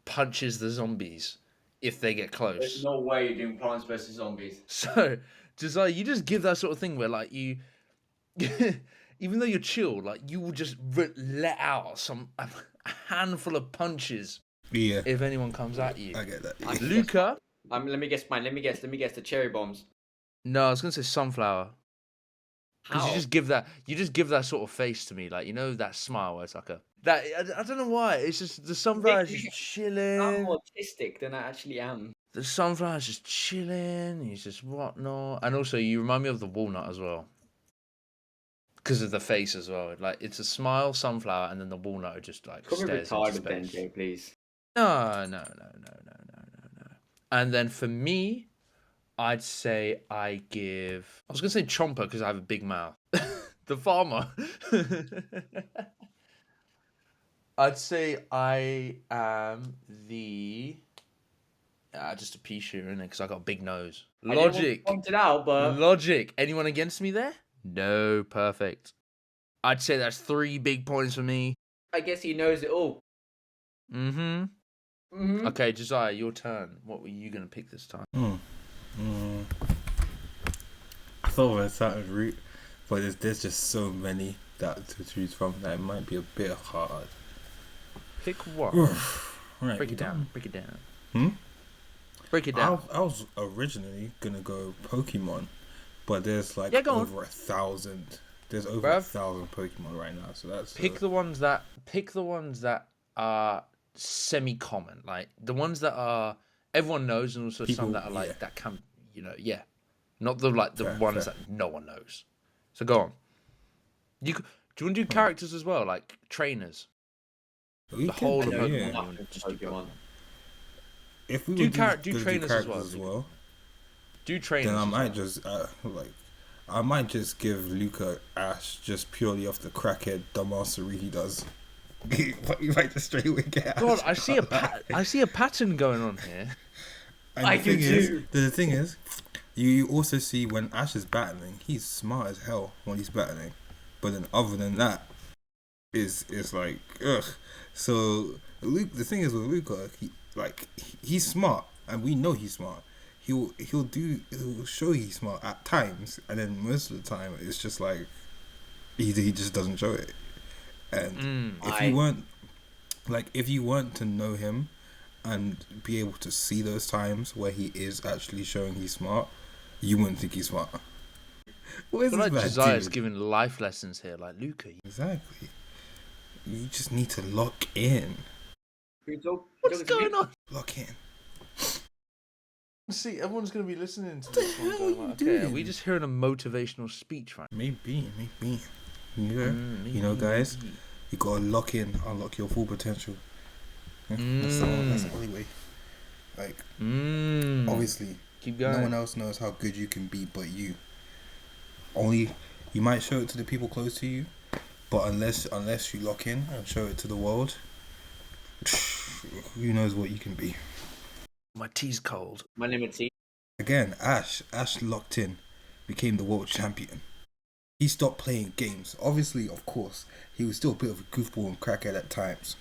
punches the zombies if they get close. There's no way you're doing Plants vs Zombies. So Josiah, you just give that sort of thing where like you, even though you're chill, like you will just let out a handful of punches. Yeah, If anyone comes at you, I get that. Luca. Let me guess mine. Let me guess the cherry bombs. No, I was gonna say sunflower. Because How? you just give that sort of face to me, like that smile where it's like I don't know why. It's just the sunflower is just I'm chilling. more autistic than I actually am. The sunflower is just chilling. He's just whatnot, and also you remind me of the walnut as well. Because of the face as well, like it's a smile, sunflower, and then the walnut just like Could be stares into retarded then, space. Jay, please. No. And then for me, I'd say I was gonna say Chomper because I have a big mouth. The farmer. I'd say I am the just a pea shooter, innit? Because I got a big nose. I didn't want to Logic. point it out, but Logic. Anyone against me there? No, perfect. I'd say that's 3 big points for me. I guess he knows it all. Mm-hmm. Mm-hmm. Okay, Josiah, your turn. What were you gonna pick this time? I thought of a certain route, but there's just so many that to choose from that it might be a bit hard. Pick one. Right, Break it down. Break it down. Hmm? Break it down. I was originally gonna go Pokemon, but there's like Yeah, go on. over 1,000. There's over Bruv. 1,000 Pokemon right now, so that's Pick the ones that are semi-common, like the ones that are everyone knows, and also People- some that are like yeah. that can not the Fair, ones fair. that no one knows. So go on. Do you want to do characters as well, like trainers? We The can whole do- of Pokemon. yeah. You want to just do Pokemon. If we Do would do trainers as well. Do trainers. then I as might well. just I might just give Luca Ash just purely off the crackhead dumbassery he does. But you might just straight away get Ash. God, I see a pattern going on here. And I the do thing is, too. the thing is, you also see when Ash is battling, he's smart as hell when he's battling. But then other than that, is like ugh. So Luke, the thing is with Luca, he's smart, and we know he's smart. He'll show he's smart at times, and then most of the time it's just like he just doesn't show it. And if you weren't to know him and be able to see those times where he is actually showing he's smart, you wouldn't think he's smart. What I is feel this like man Josiah's doing? giving life lessons here, like Luca. Exactly. You just need to lock in. What's going on? Lock in. See, everyone's going to be listening to this one hell going are you like, okay, are doing? we just hearing a motivational speech right Maybe. You know, guys, you gotta unlock your full potential. Yeah? That's the only way. Like, obviously, Keep no going. one else knows how good you can be but you. Only you might show it to the people close to you, but unless you lock in and show it to the world, who knows what you can be. My tea's cold. My name is T. Again, Ash locked in, became the world champion. He stopped playing games. Obviously, of course, he was still a bit of a goofball and crackhead at times,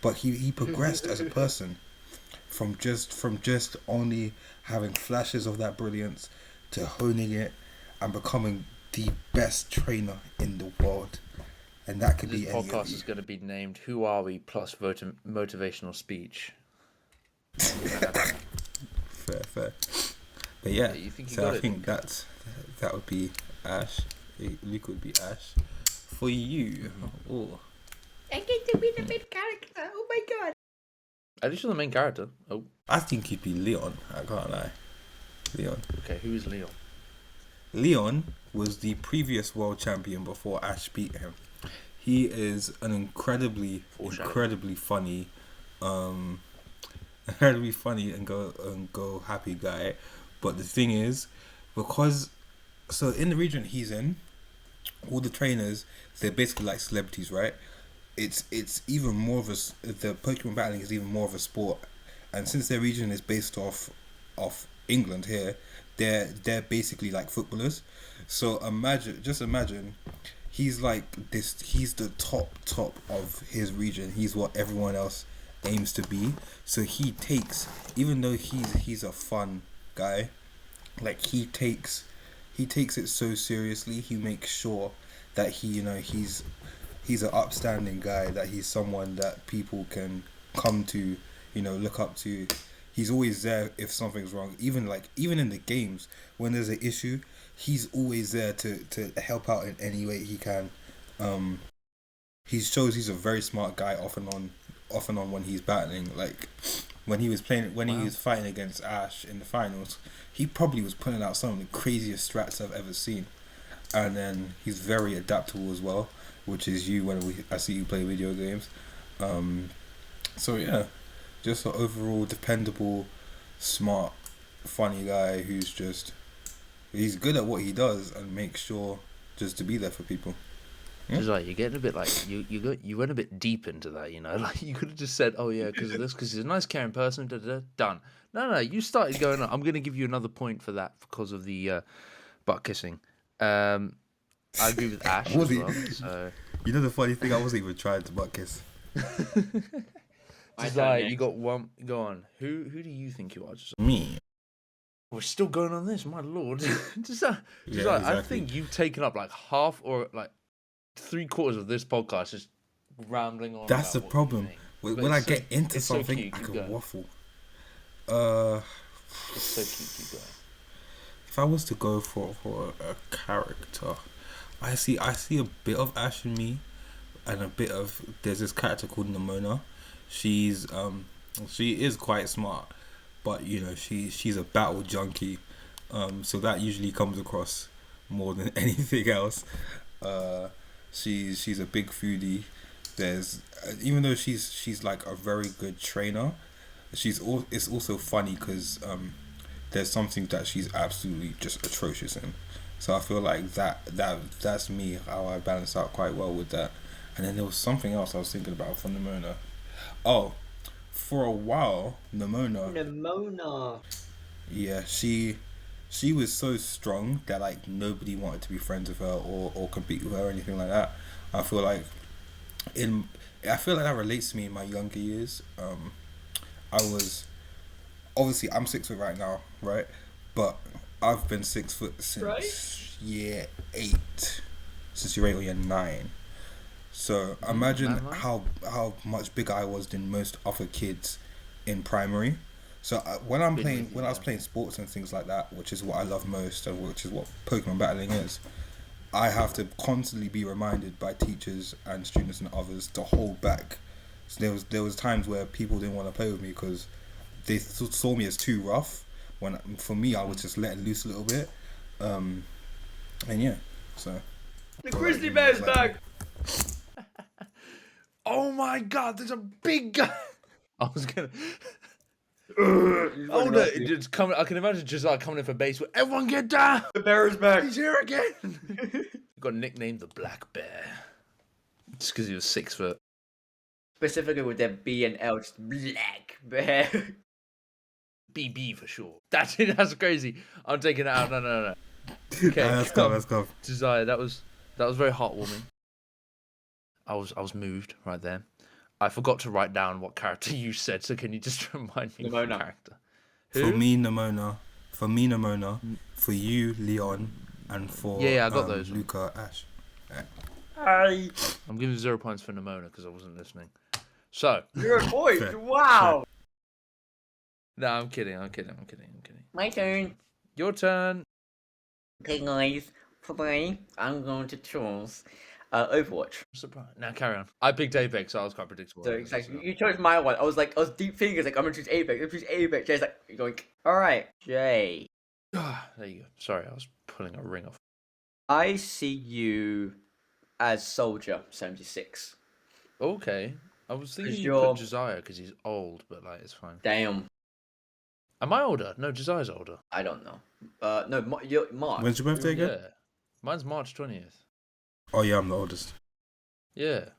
but he progressed as a person from just only having flashes of that brilliance to honing it and becoming the best trainer in the world. And that could This be any of podcast you. is going to be named "Who Are We?" plus motivational speech. Fair. But yeah, You think you so got I it, think that would be Ash. Luke would be Ash. For you, oh, I get to be the main character. Oh my god. At least you're the main character. Oh, I think he'd be Leon. I can't lie. Leon. okay. Who is Leon? Leon was the previous world champion before Ash beat him. He is an incredibly funny, incredibly funny and go happy guy. But the thing is, so in the region he's in, all the trainers, they're basically like celebrities, right? it's even more of the Pokemon battling is even more of a sport, and since their region is based off England here, they're basically like footballers. So imagine, he's like this. He's the top of his region. He's what everyone else aims to be. So he takes, even though he's a fun guy, like he takes it so seriously. He makes sure that he's an upstanding guy, that he's someone that people can come to, look up to. He's always there if something's wrong. Even in the games when there's an issue, he's always there to help out in any way he can. He shows he's a very smart guy off and on when he's battling. Like when he was fighting against Ash in the finals, he probably was putting out some of the craziest strats I've ever seen. And then he's very adaptable as well, which is you when I see you play video games. So yeah, just an overall dependable, smart, funny guy he's good at what he does and makes sure just to be there for people. Just like you're getting a bit like you went a bit deep into that, like you could have just said, oh yeah, because of this, because he's a nice caring person, done. No, you started going on. I'm going to give you another point for that because of the butt kissing. I agree with Ash as well. So the funny thing, I wasn't even trying to butt kiss. Just like you got one. Go on. Who do you think you are? Just me. We're still going on this, my lord. Exactly. I think you've taken up like half or like 3/4 of this podcast just rambling on. That's the problem. When I get into something, I can waffle. It's so cute. Keep going. If I was to go for a character, I see a bit of Ash in me, and a bit of there's this character called Nimona. She is quite smart, but she's a battle junkie, so that usually comes across more than anything else. She's a big foodie. There's even though she's like a very good trainer, it's also funny because there's something that she's absolutely just atrocious in. So I feel like that's me, how I balance out quite well with that. And then there was something else I was thinking about from Nimona. Oh, for a while, Nimona. Yeah, she was so strong that like nobody wanted to be friends with her or compete with her or anything like that. I feel like that relates to me in my younger years. I'm 6 foot right now, right? But I've been 6 foot since year 8, since year 8 or year 9. So imagine how much bigger I was than most other kids in primary. So when I was playing sports and things like that, which is what I love most and which is what Pokemon battling is, I have to constantly be reminded by teachers and students and others to hold back. So there was times where people didn't want to play with me because they saw me as too rough. When for me, I was just letting loose a little bit, and yeah. So the grizzly bear's back. Oh my god, there's a big guy. I was gonna. Oh no! It's coming. I can imagine just like coming in for base. Everyone get down! The bear is back. He's here again. Got nicknamed the Black Bear, just because he was 6 foot. Specifically with their B and L, just Black Bear. BB for sure. That's crazy. I'm taking it out. No. Okay, let's go. Josiah, that was very heartwarming. I was moved right there. I forgot to write down what character you said, so can you just remind me of the character? Who? For me, Nimona. For you, Leon. And for I got those. Luca, Ash. Hi. I'm giving 0 points for Nimona because I wasn't listening. So 0 points. Wow. No, I'm kidding. My turn. Your turn. Okay, guys. Today I'm going to choose Overwatch. Surprise. Now carry on. I picked Apex, so I was quite predictable. So exactly, you chose my one. I was deep thinking, like I'm gonna choose Apex. Jay's like, you're going. All right, Jay. There you go. Sorry, I was pulling a ring off. I see you as Soldier 76. Okay, I was thinking you put Josiah because he's old, but like it's fine. Damn. Am I older? No, Josiah's older. I don't know. No, you're March. When's your birthday again? Yeah, mine's March 20th. Oh yeah, I'm the oldest. Yeah,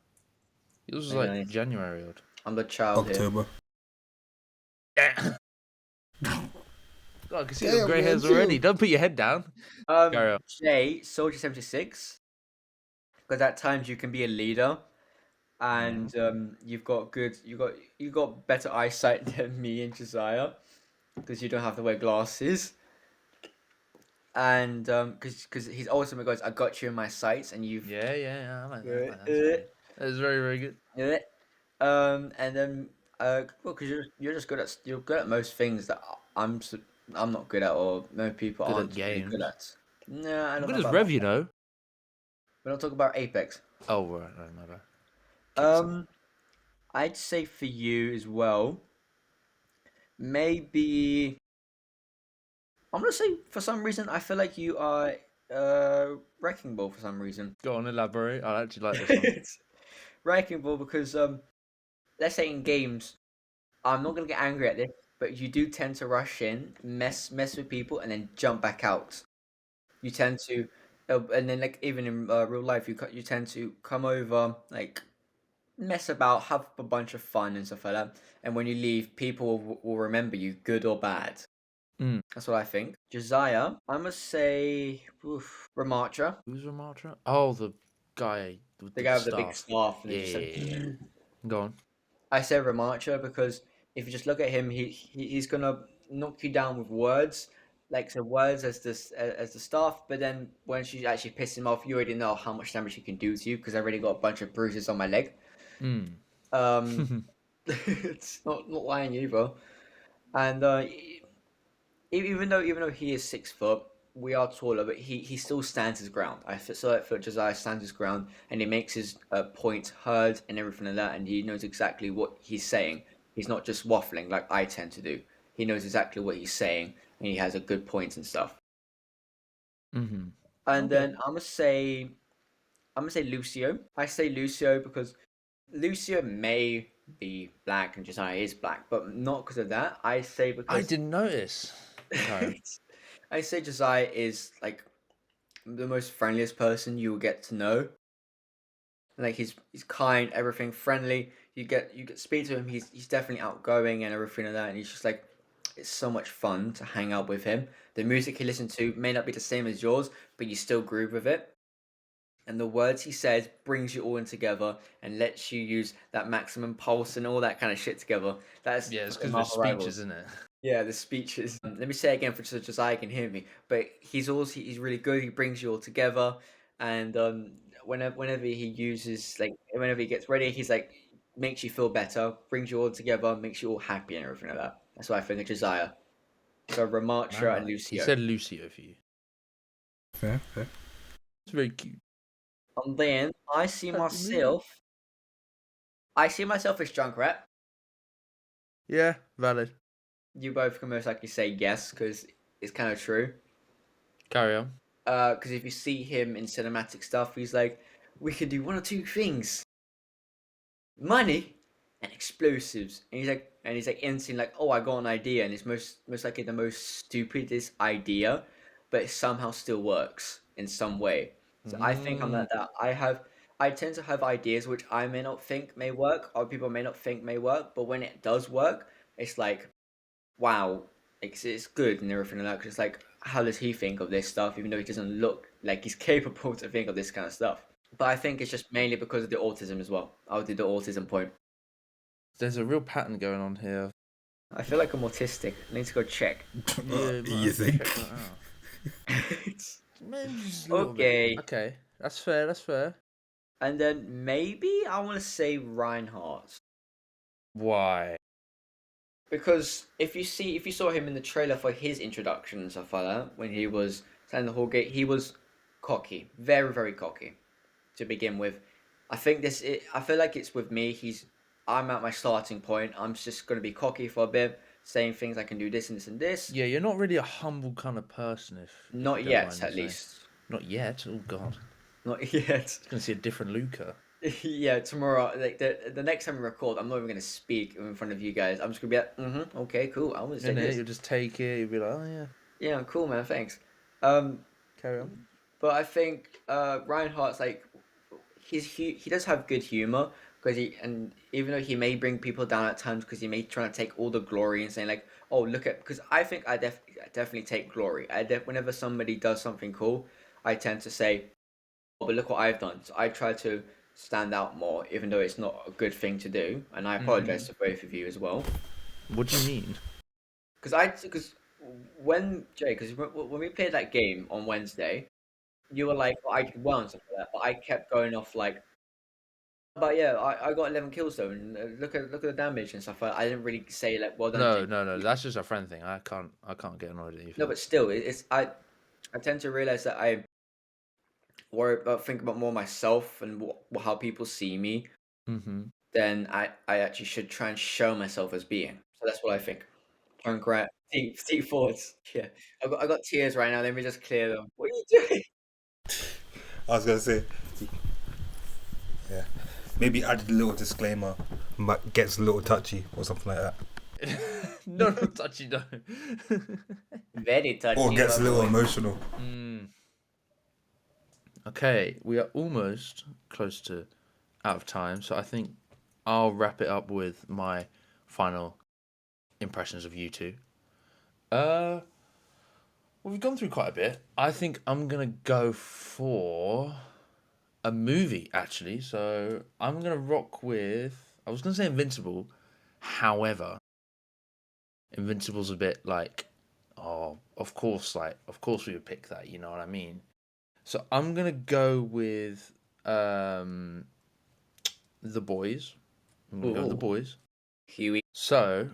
Yours was Very like nice. January odd. I'm the child October. Yeah. God, I can see your Damn, grey man, hairs chill. already. Don't put your head down. here. Carry on. Jay, Soldier 76, because at times you can be a leader, and you got better eyesight than me and Josiah, because you don't have to wear glasses. And because his ultimate goes, I got you in my sights, and you've Yeah. I like that. That's good. That's very, very good. and then well, because you're good at most things that I'm not good at, or most people Good aren't at really good games. at. No, I I'm don't good know as about Rev, that. you know. We don't talk about Apex. Oh, right, my bad. Kicks on. Um, I'd say for you as well, maybe I'm gonna say for some reason I feel like you are Wrecking Ball for some reason. Go on, elaborate. I actually like this one. It's Wrecking Ball because let's say in games, I'm not gonna get angry at this, but you do tend to rush in, mess with people, and then jump back out. You tend to, and then like even in real life, you tend to come over, like mess about, have a bunch of fun and stuff like that. And when you leave, people will remember you, good or bad. Mm. That's what I think. Josiah, I must say, Ramatra, Who's Ramatra? Oh, the guy with the the guy with the big staff. staff, and Yeah, he just yeah, said, yeah, yeah. Go on. I say Ramatra because if you just look at him, he's gonna knock you down with words, like so words as the staff. But then once you actually piss him off, you already know how much damage he can do to you because I already got a bunch of bruises on my leg. Mm. Um, it's not lying either. And even though he is 6 foot, we are taller, but he still stands his ground. I feel Josiah stands his ground, and he makes his point heard and everything like that, and he knows exactly what he's saying. He's not just waffling like I tend to do. He knows exactly what he's saying, and he has a good point and stuff. Mm-hmm. And Okay. then I'm gonna say Lucio. I say Lucio because Lucio may be black and Josiah is black, but not because of that. I say I because didn't notice. Carry on. I say Josiah is like the most friendliest person you will get to know. Like he's kind, everything friendly. You get speak to him. He's definitely outgoing and everything like that. And he's just like it's so much fun to hang out with him. The music he listens to may not be the same as yours, but you still groove with it. And the words he says brings you all in together and lets you use that maximum pulse and all that kind of shit together. That's Yeah, it's fucking because of his Marvel speeches, Rivals. isn't it? Yeah, the speeches. Let me say it again for so Josiah can hear me. But he's really good. He brings you all together, and whenever he uses like whenever he gets ready, he's like makes you feel better, brings you all together, makes you all happy and everything like that. That's what I think of Josiah. So Ramatra and Man, he Lucio. said Lucio for you. Fair, fair. It's very cute. And then Happy movie. I see myself as Junkrat. Yeah, valid. You both can most likely say yes because it's kind of true. Carry on. Because if you see him in cinematic stuff, he's like, we can do one or two things: money and explosives. And he's like instantly like, oh, I got an idea, and it's most likely the most stupidest idea, but it somehow still works in some way. So I think I'm Mm. like that. I tend to have ideas which I may not think may work, or people may not think may work, but when it does work, it's like wow, it's good and everything like that. Because it's like, how does he think of this stuff, even though he doesn't look like he's capable to think of this kind of stuff? But I think it's just mainly because of the autism as well. I'll do the autism point. There's a real pattern going on here. I feel like I'm autistic. I need to go check. Yeah, you might You have to think? check that out. Maybe just a little bit. Okay. Okay, that's fair. That's fair. And then maybe I want to say Reinhardt. Why? Because if you saw him in the trailer for his introduction and stuff like that, when he was standing the whole gate, he was cocky, very very cocky, to begin with. I feel like it's with me. I'm at my starting point. I'm just gonna be cocky for a bit, saying things I can do this and this and this. Yeah, you're not really a humble kind of person, if you Not don't mind yet, me at saying. least. Not yet. Oh God, Not yet. it's gonna see a different Luca. Yeah, tomorrow, like the next time we record, I'm not even gonna speak in front of you guys. I'm just gonna be like, okay, cool. I want to say And then this. you'll just take it. You'll be like, oh yeah, Yeah, cool, man. Thanks. Um, carry but I think Reinhardt's like he does have good humor, because even though he may bring people down at times, because he may try to take all the glory and saying like, oh look at, because I think I definitely take glory. Whenever somebody does something cool, I tend to say, oh, but look what I've done. So I try to stand out more, even though it's not a good thing to do. And I apologize to both of you as well. What do you mean? Because when we played that game on Wednesday, you were like, well, I did well and stuff like that, but I kept going off like, but yeah, I got 11 kills though, and look at the damage and stuff. I didn't really say like, well done. No. That's just a friend thing. I can't get annoyed at you. No, but still, I tend to realize that I think about more myself and how people see me. Mm-hmm. Then I actually should try and show myself as being. So that's what I think. Congrats, deep thoughts. Yeah, I got tears right now. Let me just clear them. What are you doing? I was gonna say, yeah, maybe add a little disclaimer, but gets a little touchy or something like that. No, not touchy, no. Very touchy. Or gets a little emotional. Okay, we are almost close to out of time, so I think I'll wrap it up with my final impressions of you two. Well, we've gone through quite a bit. I think I'm gonna go for a movie, actually. So I'm gonna rock with. I was gonna say Invincible, however, Invincible's a bit like, oh, of course we would pick that. You know what I mean? So I'm gonna go with The Boys. I'm gonna go with The Boys. Huey. So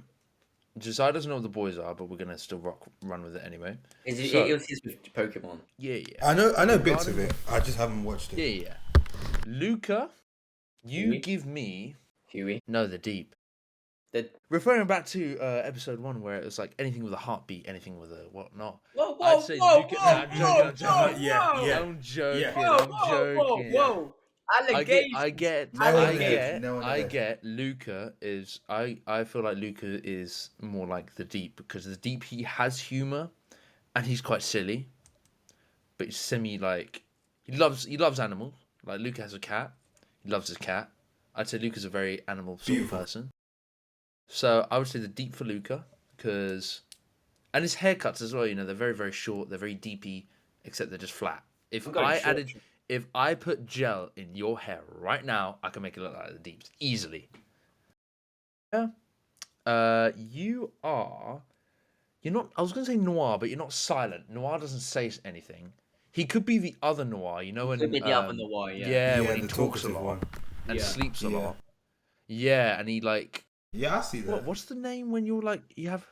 Josiah doesn't know what The Boys are, but we're gonna still run with it anyway. It was his with Pokemon. Yeah. I know bits of it. I just haven't watched it. Yeah. Luca, you Huey? give me Huey. No, The Deep. Referring back to episode 1 where it was like anything with a heartbeat, anything with a whatnot. Whoa! I'd say Luca. I'm joking. Whoa! I get Luca is I feel like Luca is more like The Deep, because The Deep, he has humor and he's quite silly, but he's like he loves animals. Like Luca has a cat. He loves his cat. I'd say Luca's a very animal sort of person. So I would say The Deep for Luca, and his haircuts as well. You know, they're very, very short. They're very deepy, except they're just flat. If I put gel in your hair right now, I can make it look like The Deep's easily. Yeah. You're not. I was gonna say Noir, but you're not silent. Noir doesn't say anything. He could be the other Noir. You know, when Could be the other Noir. yeah, when he the talks a talkative lot one. and sleeps a Yeah. lot. Yeah, and he like. Yeah, I see that. What's the name when you're like you have?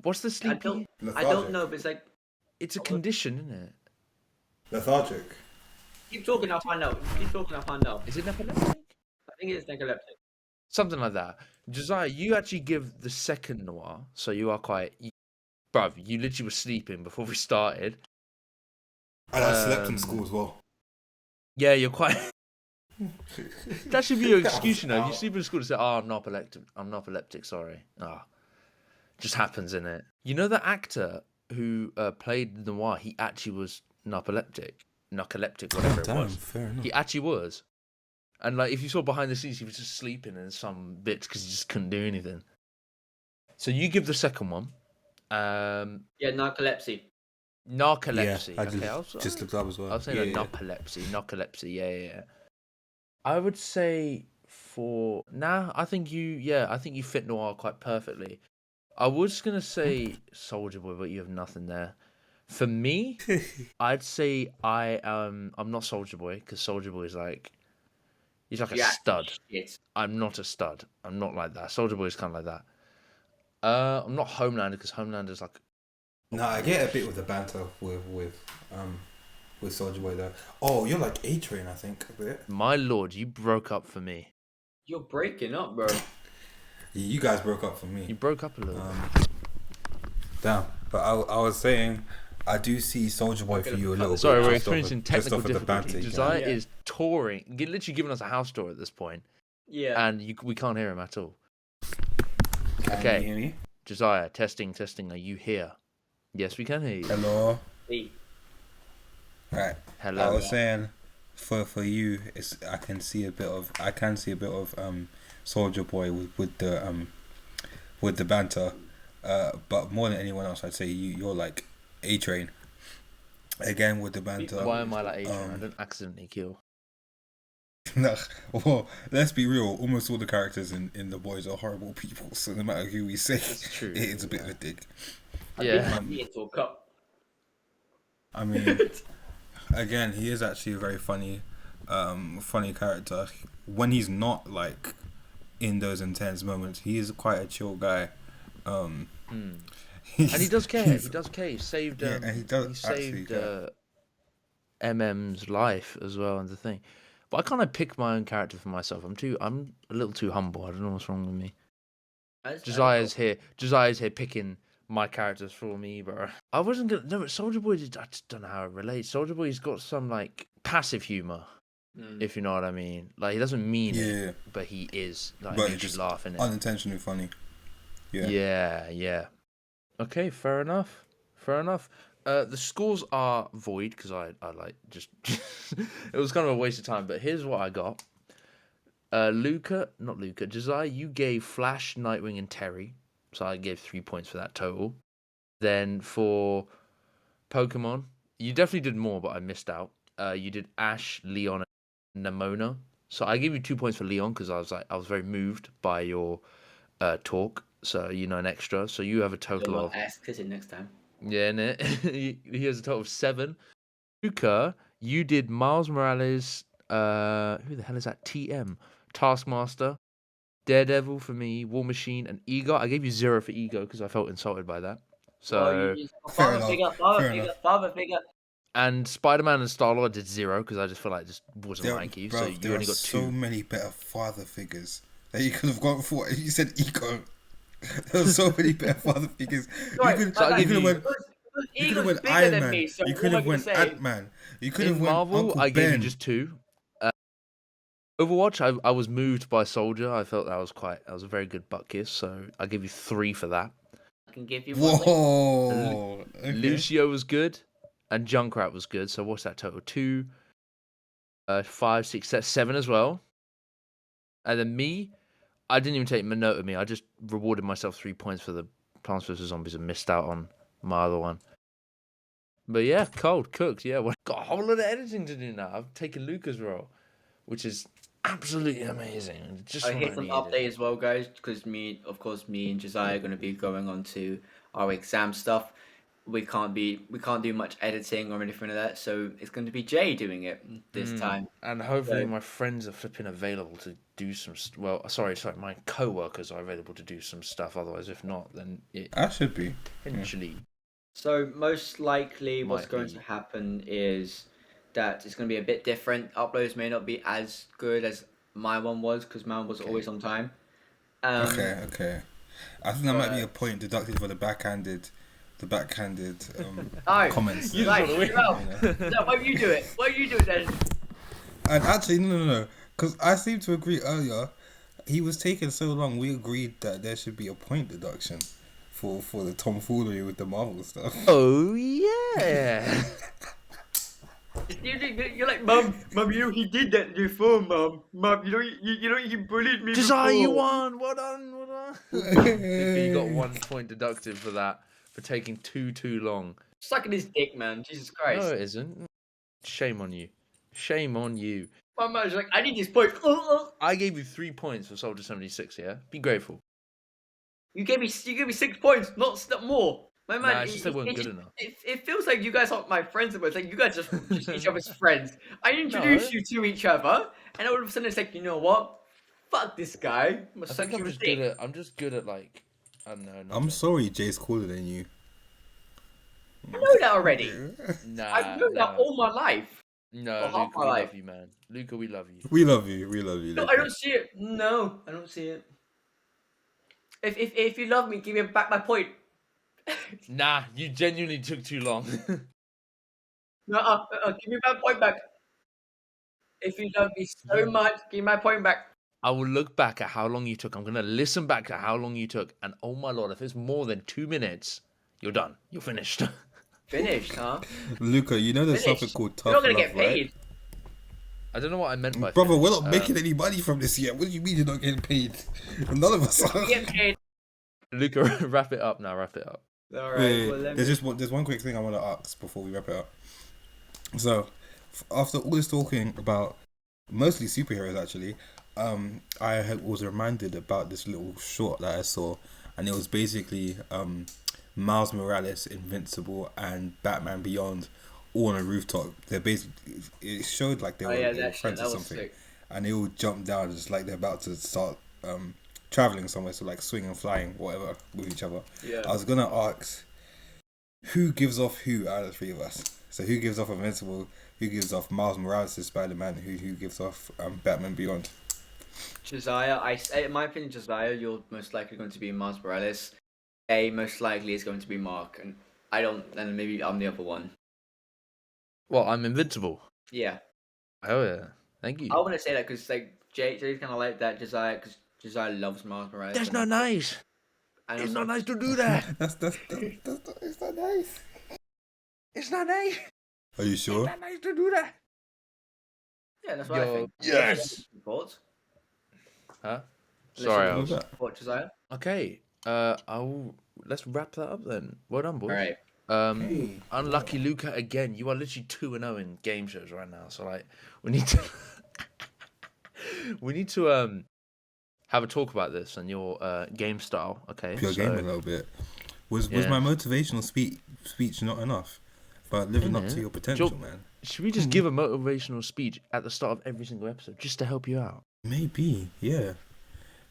What's the sleepy? I don't know, but it's like It's a condition, isn't it? Lethargic. keep talking. I'll find out. Is it epileptic? I think it's narcoleptic. Something like that. Josiah, you actually give the second Noir, so you are quite. Bruv, you literally were sleeping before we started. And I slept in school as well. Yeah, you're quite. That should be your excuse, you know. If you sleep in school to say, "Oh, I'm not epileptic. Sorry." Just happens, innit? You know the actor who played Noir? He actually was narcoleptic, whatever it was. Fair enough. He actually was. And like, if you saw behind the scenes, he was just sleeping in some bits because he just couldn't do anything. So you give the second one. Yeah, narcolepsy. Narcolepsy. Yeah, I okay, just looked up as well. I was saying narcolepsy. Yeah. I would say I think you fit Noir quite perfectly. I was gonna say Soldier Boy, but you have nothing there. For me, I'd say I'm not Soldier Boy, because Soldier Boy is like he's like a stud. Shit. I'm not a stud. I'm not like that. Soldier Boy is kind of like that. I'm not Homelander, because Homelander's like. No, I get a bit with the banter with Soldier Boy though. Oh, you're like A-Train, I think, a bit. My lord, you broke up for me. You're breaking up, bro. You guys broke up for me. You broke up a little. Damn. But I was saying, I do see Soldier Boy for you a little bit. Sorry, we're just off experiencing of- just technical off of the difficulty. banter, Josiah is touring, literally giving us a house tour at this point, Yeah. and we can't hear him at all. Can Okay. you hear me? Josiah, testing. Are you here? Yes, we can hear you. Hello. Hey. Right. Hello. I was saying, for you, I can see a bit of Soldier Boy with the banter, but more than anyone else, I'd say you're like A Train again with the banter. Why am I like Adrian? I don't accidentally kill. Nah, well, let's be real. Almost all the characters in the boys are horrible people. So no matter who we say, It's true. it's a bit of a dig. Yeah. Into a cup. I mean, again, he is actually a very funny character. When he's not like in those intense moments, he is quite a chill guy. And he does care. He does care. He saved. And he does He actually saved care. MM's life as well, and the thing. But I kind of pick my own character for myself. I'm a little too humble. I don't know what's wrong with me. Josiah's here picking my characters for me, bro. I wasn't gonna. No, but Soldier Boy. I just don't know how it relates. Soldier Boy's got some like passive humor, if you know what I mean. Like he doesn't mean it, but he is. Like, but makes just you laugh in it. Unintentionally funny. Yeah. Okay, fair enough. The scores are void because I like just it was kind of a waste of time. But here's what I got. Josiah, you gave Flash, Nightwing, and Terry, so I gave 3 points for that total. Then for Pokemon, you definitely did more, but I missed out. You did Ash, Leon, and Nemona, so I gave you 2 points for Leon because I was very moved by your talk. So an extra. So you have a total of. Ask it next time. Yeah, innit? He has a total of 7. Luca, you did Miles Morales. Who the hell is that? TM, Taskmaster, Daredevil for me, War Machine, and Ego. I gave you 0 for Ego because I felt insulted by that. So father figure. And Spider-Man and Star-Lord did 0 because I just feel like it just wasn't like you. Bro, So you only got 2. So many better father figures that you could have gone for. You said Ego. There were so many better father figures. Right, you could have went Iron Man. Me, so you could have went Ant-Man. You could have went Marvel. Uncle I gave Ben. you just 2. Overwatch, I was moved by Soldier. I felt that was a very good butt kiss. So I give you 3 for that. I can give you Whoa. Okay. Lucio was good, and Junkrat was good. So what's that total? 2, 5, 6, that's 7 as well. And then me, I didn't even take a note of me. I just rewarded myself 3 points for the Plants vs Zombies and missed out on my other one. But yeah, cold cooked. Yeah, well, got a whole lot of editing to do now. I've taken Luca's role, which is absolutely amazing. Just I hit some update as well, guys, because me and Josiah are going to be going on to our exam stuff. We can't do much editing or anything like that, so it's going to be Jay doing it this time. And hopefully my friends are flipping available to do some. Sorry, my co-workers are available to do some stuff. Otherwise, if not, then I should be potentially. So most likely, what's going to happen is that it's going to be a bit different. Uploads may not be as good as my one was because mine was always on time. Okay. I think that might be a point deducted for the backhanded comments. You like it? No, why don't you do it? Why don't you do it then? And actually, no. Because I seem to agree earlier. He was taking so long. We agreed that there should be a point deduction for the tomfoolery with the Marvel stuff. Oh yeah. You're like, Mum, he did that before, Mum, he bullied me. Josiah, you won. Well done. You got 1 point deducted for that, for taking too long. Sucking his dick, man. Jesus Christ. No, it isn't. Shame on you. My man's like, I need this point. I gave you 3 points for Soldier 76. Yeah, be grateful. You gave me 6 points, not more. My man, Nah, it's just they weren't good enough. It feels like you guys aren't my friends. It's like you guys just each other's friends. I introduced you to each other, and all of a sudden it's like, you know what? Fuck this guy. I'm just good at like, I don't know. I'm sorry, Jay's cooler than you. I know that already. Nah, I've known that all my life. No, Luca, we love you, man. Luca, we love you. We love you. No, I don't see it. No, I don't see it. If you love me, give me back my point. Nah, you genuinely took too long. No, give me my point back. If you love me so much, give me my point back. I will look back at how long you took. I'm going to listen back to how long you took. And oh my lord, if it's more than 2 minutes, you're done. You're finished. Finished, huh? Luca, you know there's something called tough love, right? I don't know what I meant by Brother, finish. we're not making any money from this yet. What do you mean you're not getting paid? None of us are. Get paid. Luca, wrap it up now. Wrap it up. All right. Well, There's one quick thing I want to ask before we wrap it up. So, after all this talking about mostly superheroes, actually, was reminded about this little short that I saw, and it was basically Miles Morales, Invincible, and Batman Beyond all on a rooftop. They're basically, it showed like they were friends or something, sick. And they all jumped down just like they're about to start traveling somewhere, so like swinging, flying, whatever, with each other. Yeah. I was gonna ask, who gives off who out of the three of us? So who gives off Invincible? Who gives off Miles Morales as Spider-Man? Who gives off Batman Beyond? Josiah, in my opinion, Josiah, you're most likely going to be Miles Morales. Most likely is going to be Mark, and and maybe I'm the other one. Well, I'm Invincible. Yeah. Oh yeah, thank you. I want to say that because like Jay's kind of like that Josiah, because Josiah loves Miles Morales. That's not nice. It's not nice to do that. It's not nice. It's not nice. Are you sure? It's not nice to do that. Yeah, that's what I think. Yes. Thoughts? Huh? Sorry, I was. What, Josiah? Okay. Let's wrap that up then. Well done, boys. All right. Hey. Unlucky Luca again. You are literally 2-0 in game shows right now. So like, we need to have a talk about this and your game style. Okay. Pure game a little bit. Was my motivational speech not enough? But living up to your potential, man. Should we just give a motivational speech at the start of every single episode just to help you out? Maybe, yeah.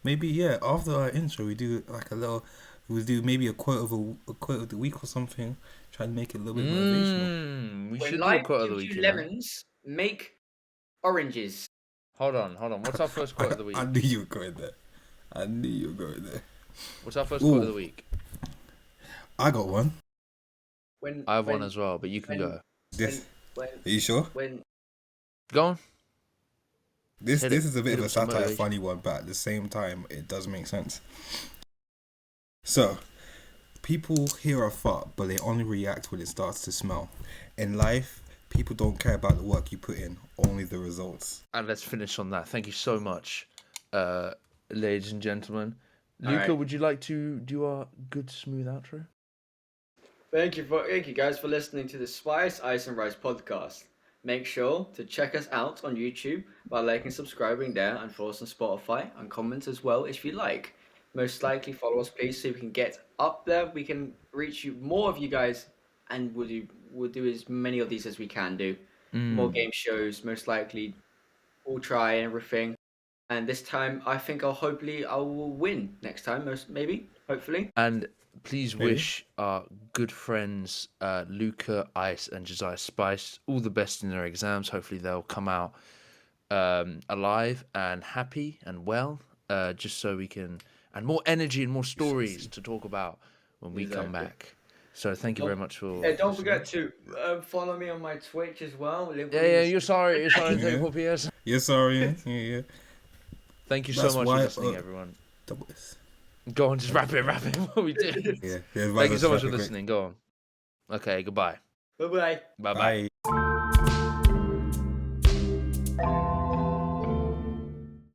After our intro, we do like we'll do maybe a quote of the week or something. Try and make it a little bit motivational. We should do a quote of the week. Lemons make oranges. Hold on. What's our first quote of the week? I knew you were going there. What's our first quote of the week? I got one. I have one as well, but you can go. Are you sure? Go on. This is a bit of a satire, funny one, but at the same time, it does make sense. So, people hear a fart, but they only react when it starts to smell. In life, people don't care about the work you put in, only the results. And let's finish on that. Thank you so much, ladies and gentlemen. Luca, would you like to do our good, smooth outro? Thank you guys for listening to the Spice, Ice and Rice podcast. Make sure to check us out on YouTube by liking, subscribing there, and follow us on Spotify, and comment as well if you like. Most likely follow us, please, so we can get up there. We can reach more of you guys, and we'll do as many of these as we can do. More game shows, most likely. We'll try and everything. And this time, I think I will win next time, hopefully. And please wish our good friends Luca, Ice, and Josiah Spice all the best in their exams. Hopefully they'll come out alive and happy and well, just so we can, and more energy and more stories to talk about when we come back. So thank you very much for. Don't forget to follow me on my Twitch as well. Yeah, you're sorry. You're sorry. You're sorry. Yeah. Thank you so much for listening, everyone. Go on, just wrap it. What we do. Yeah. Thank you so much for listening. Go on. Okay, goodbye. Bye-bye. Bye-bye. Bye.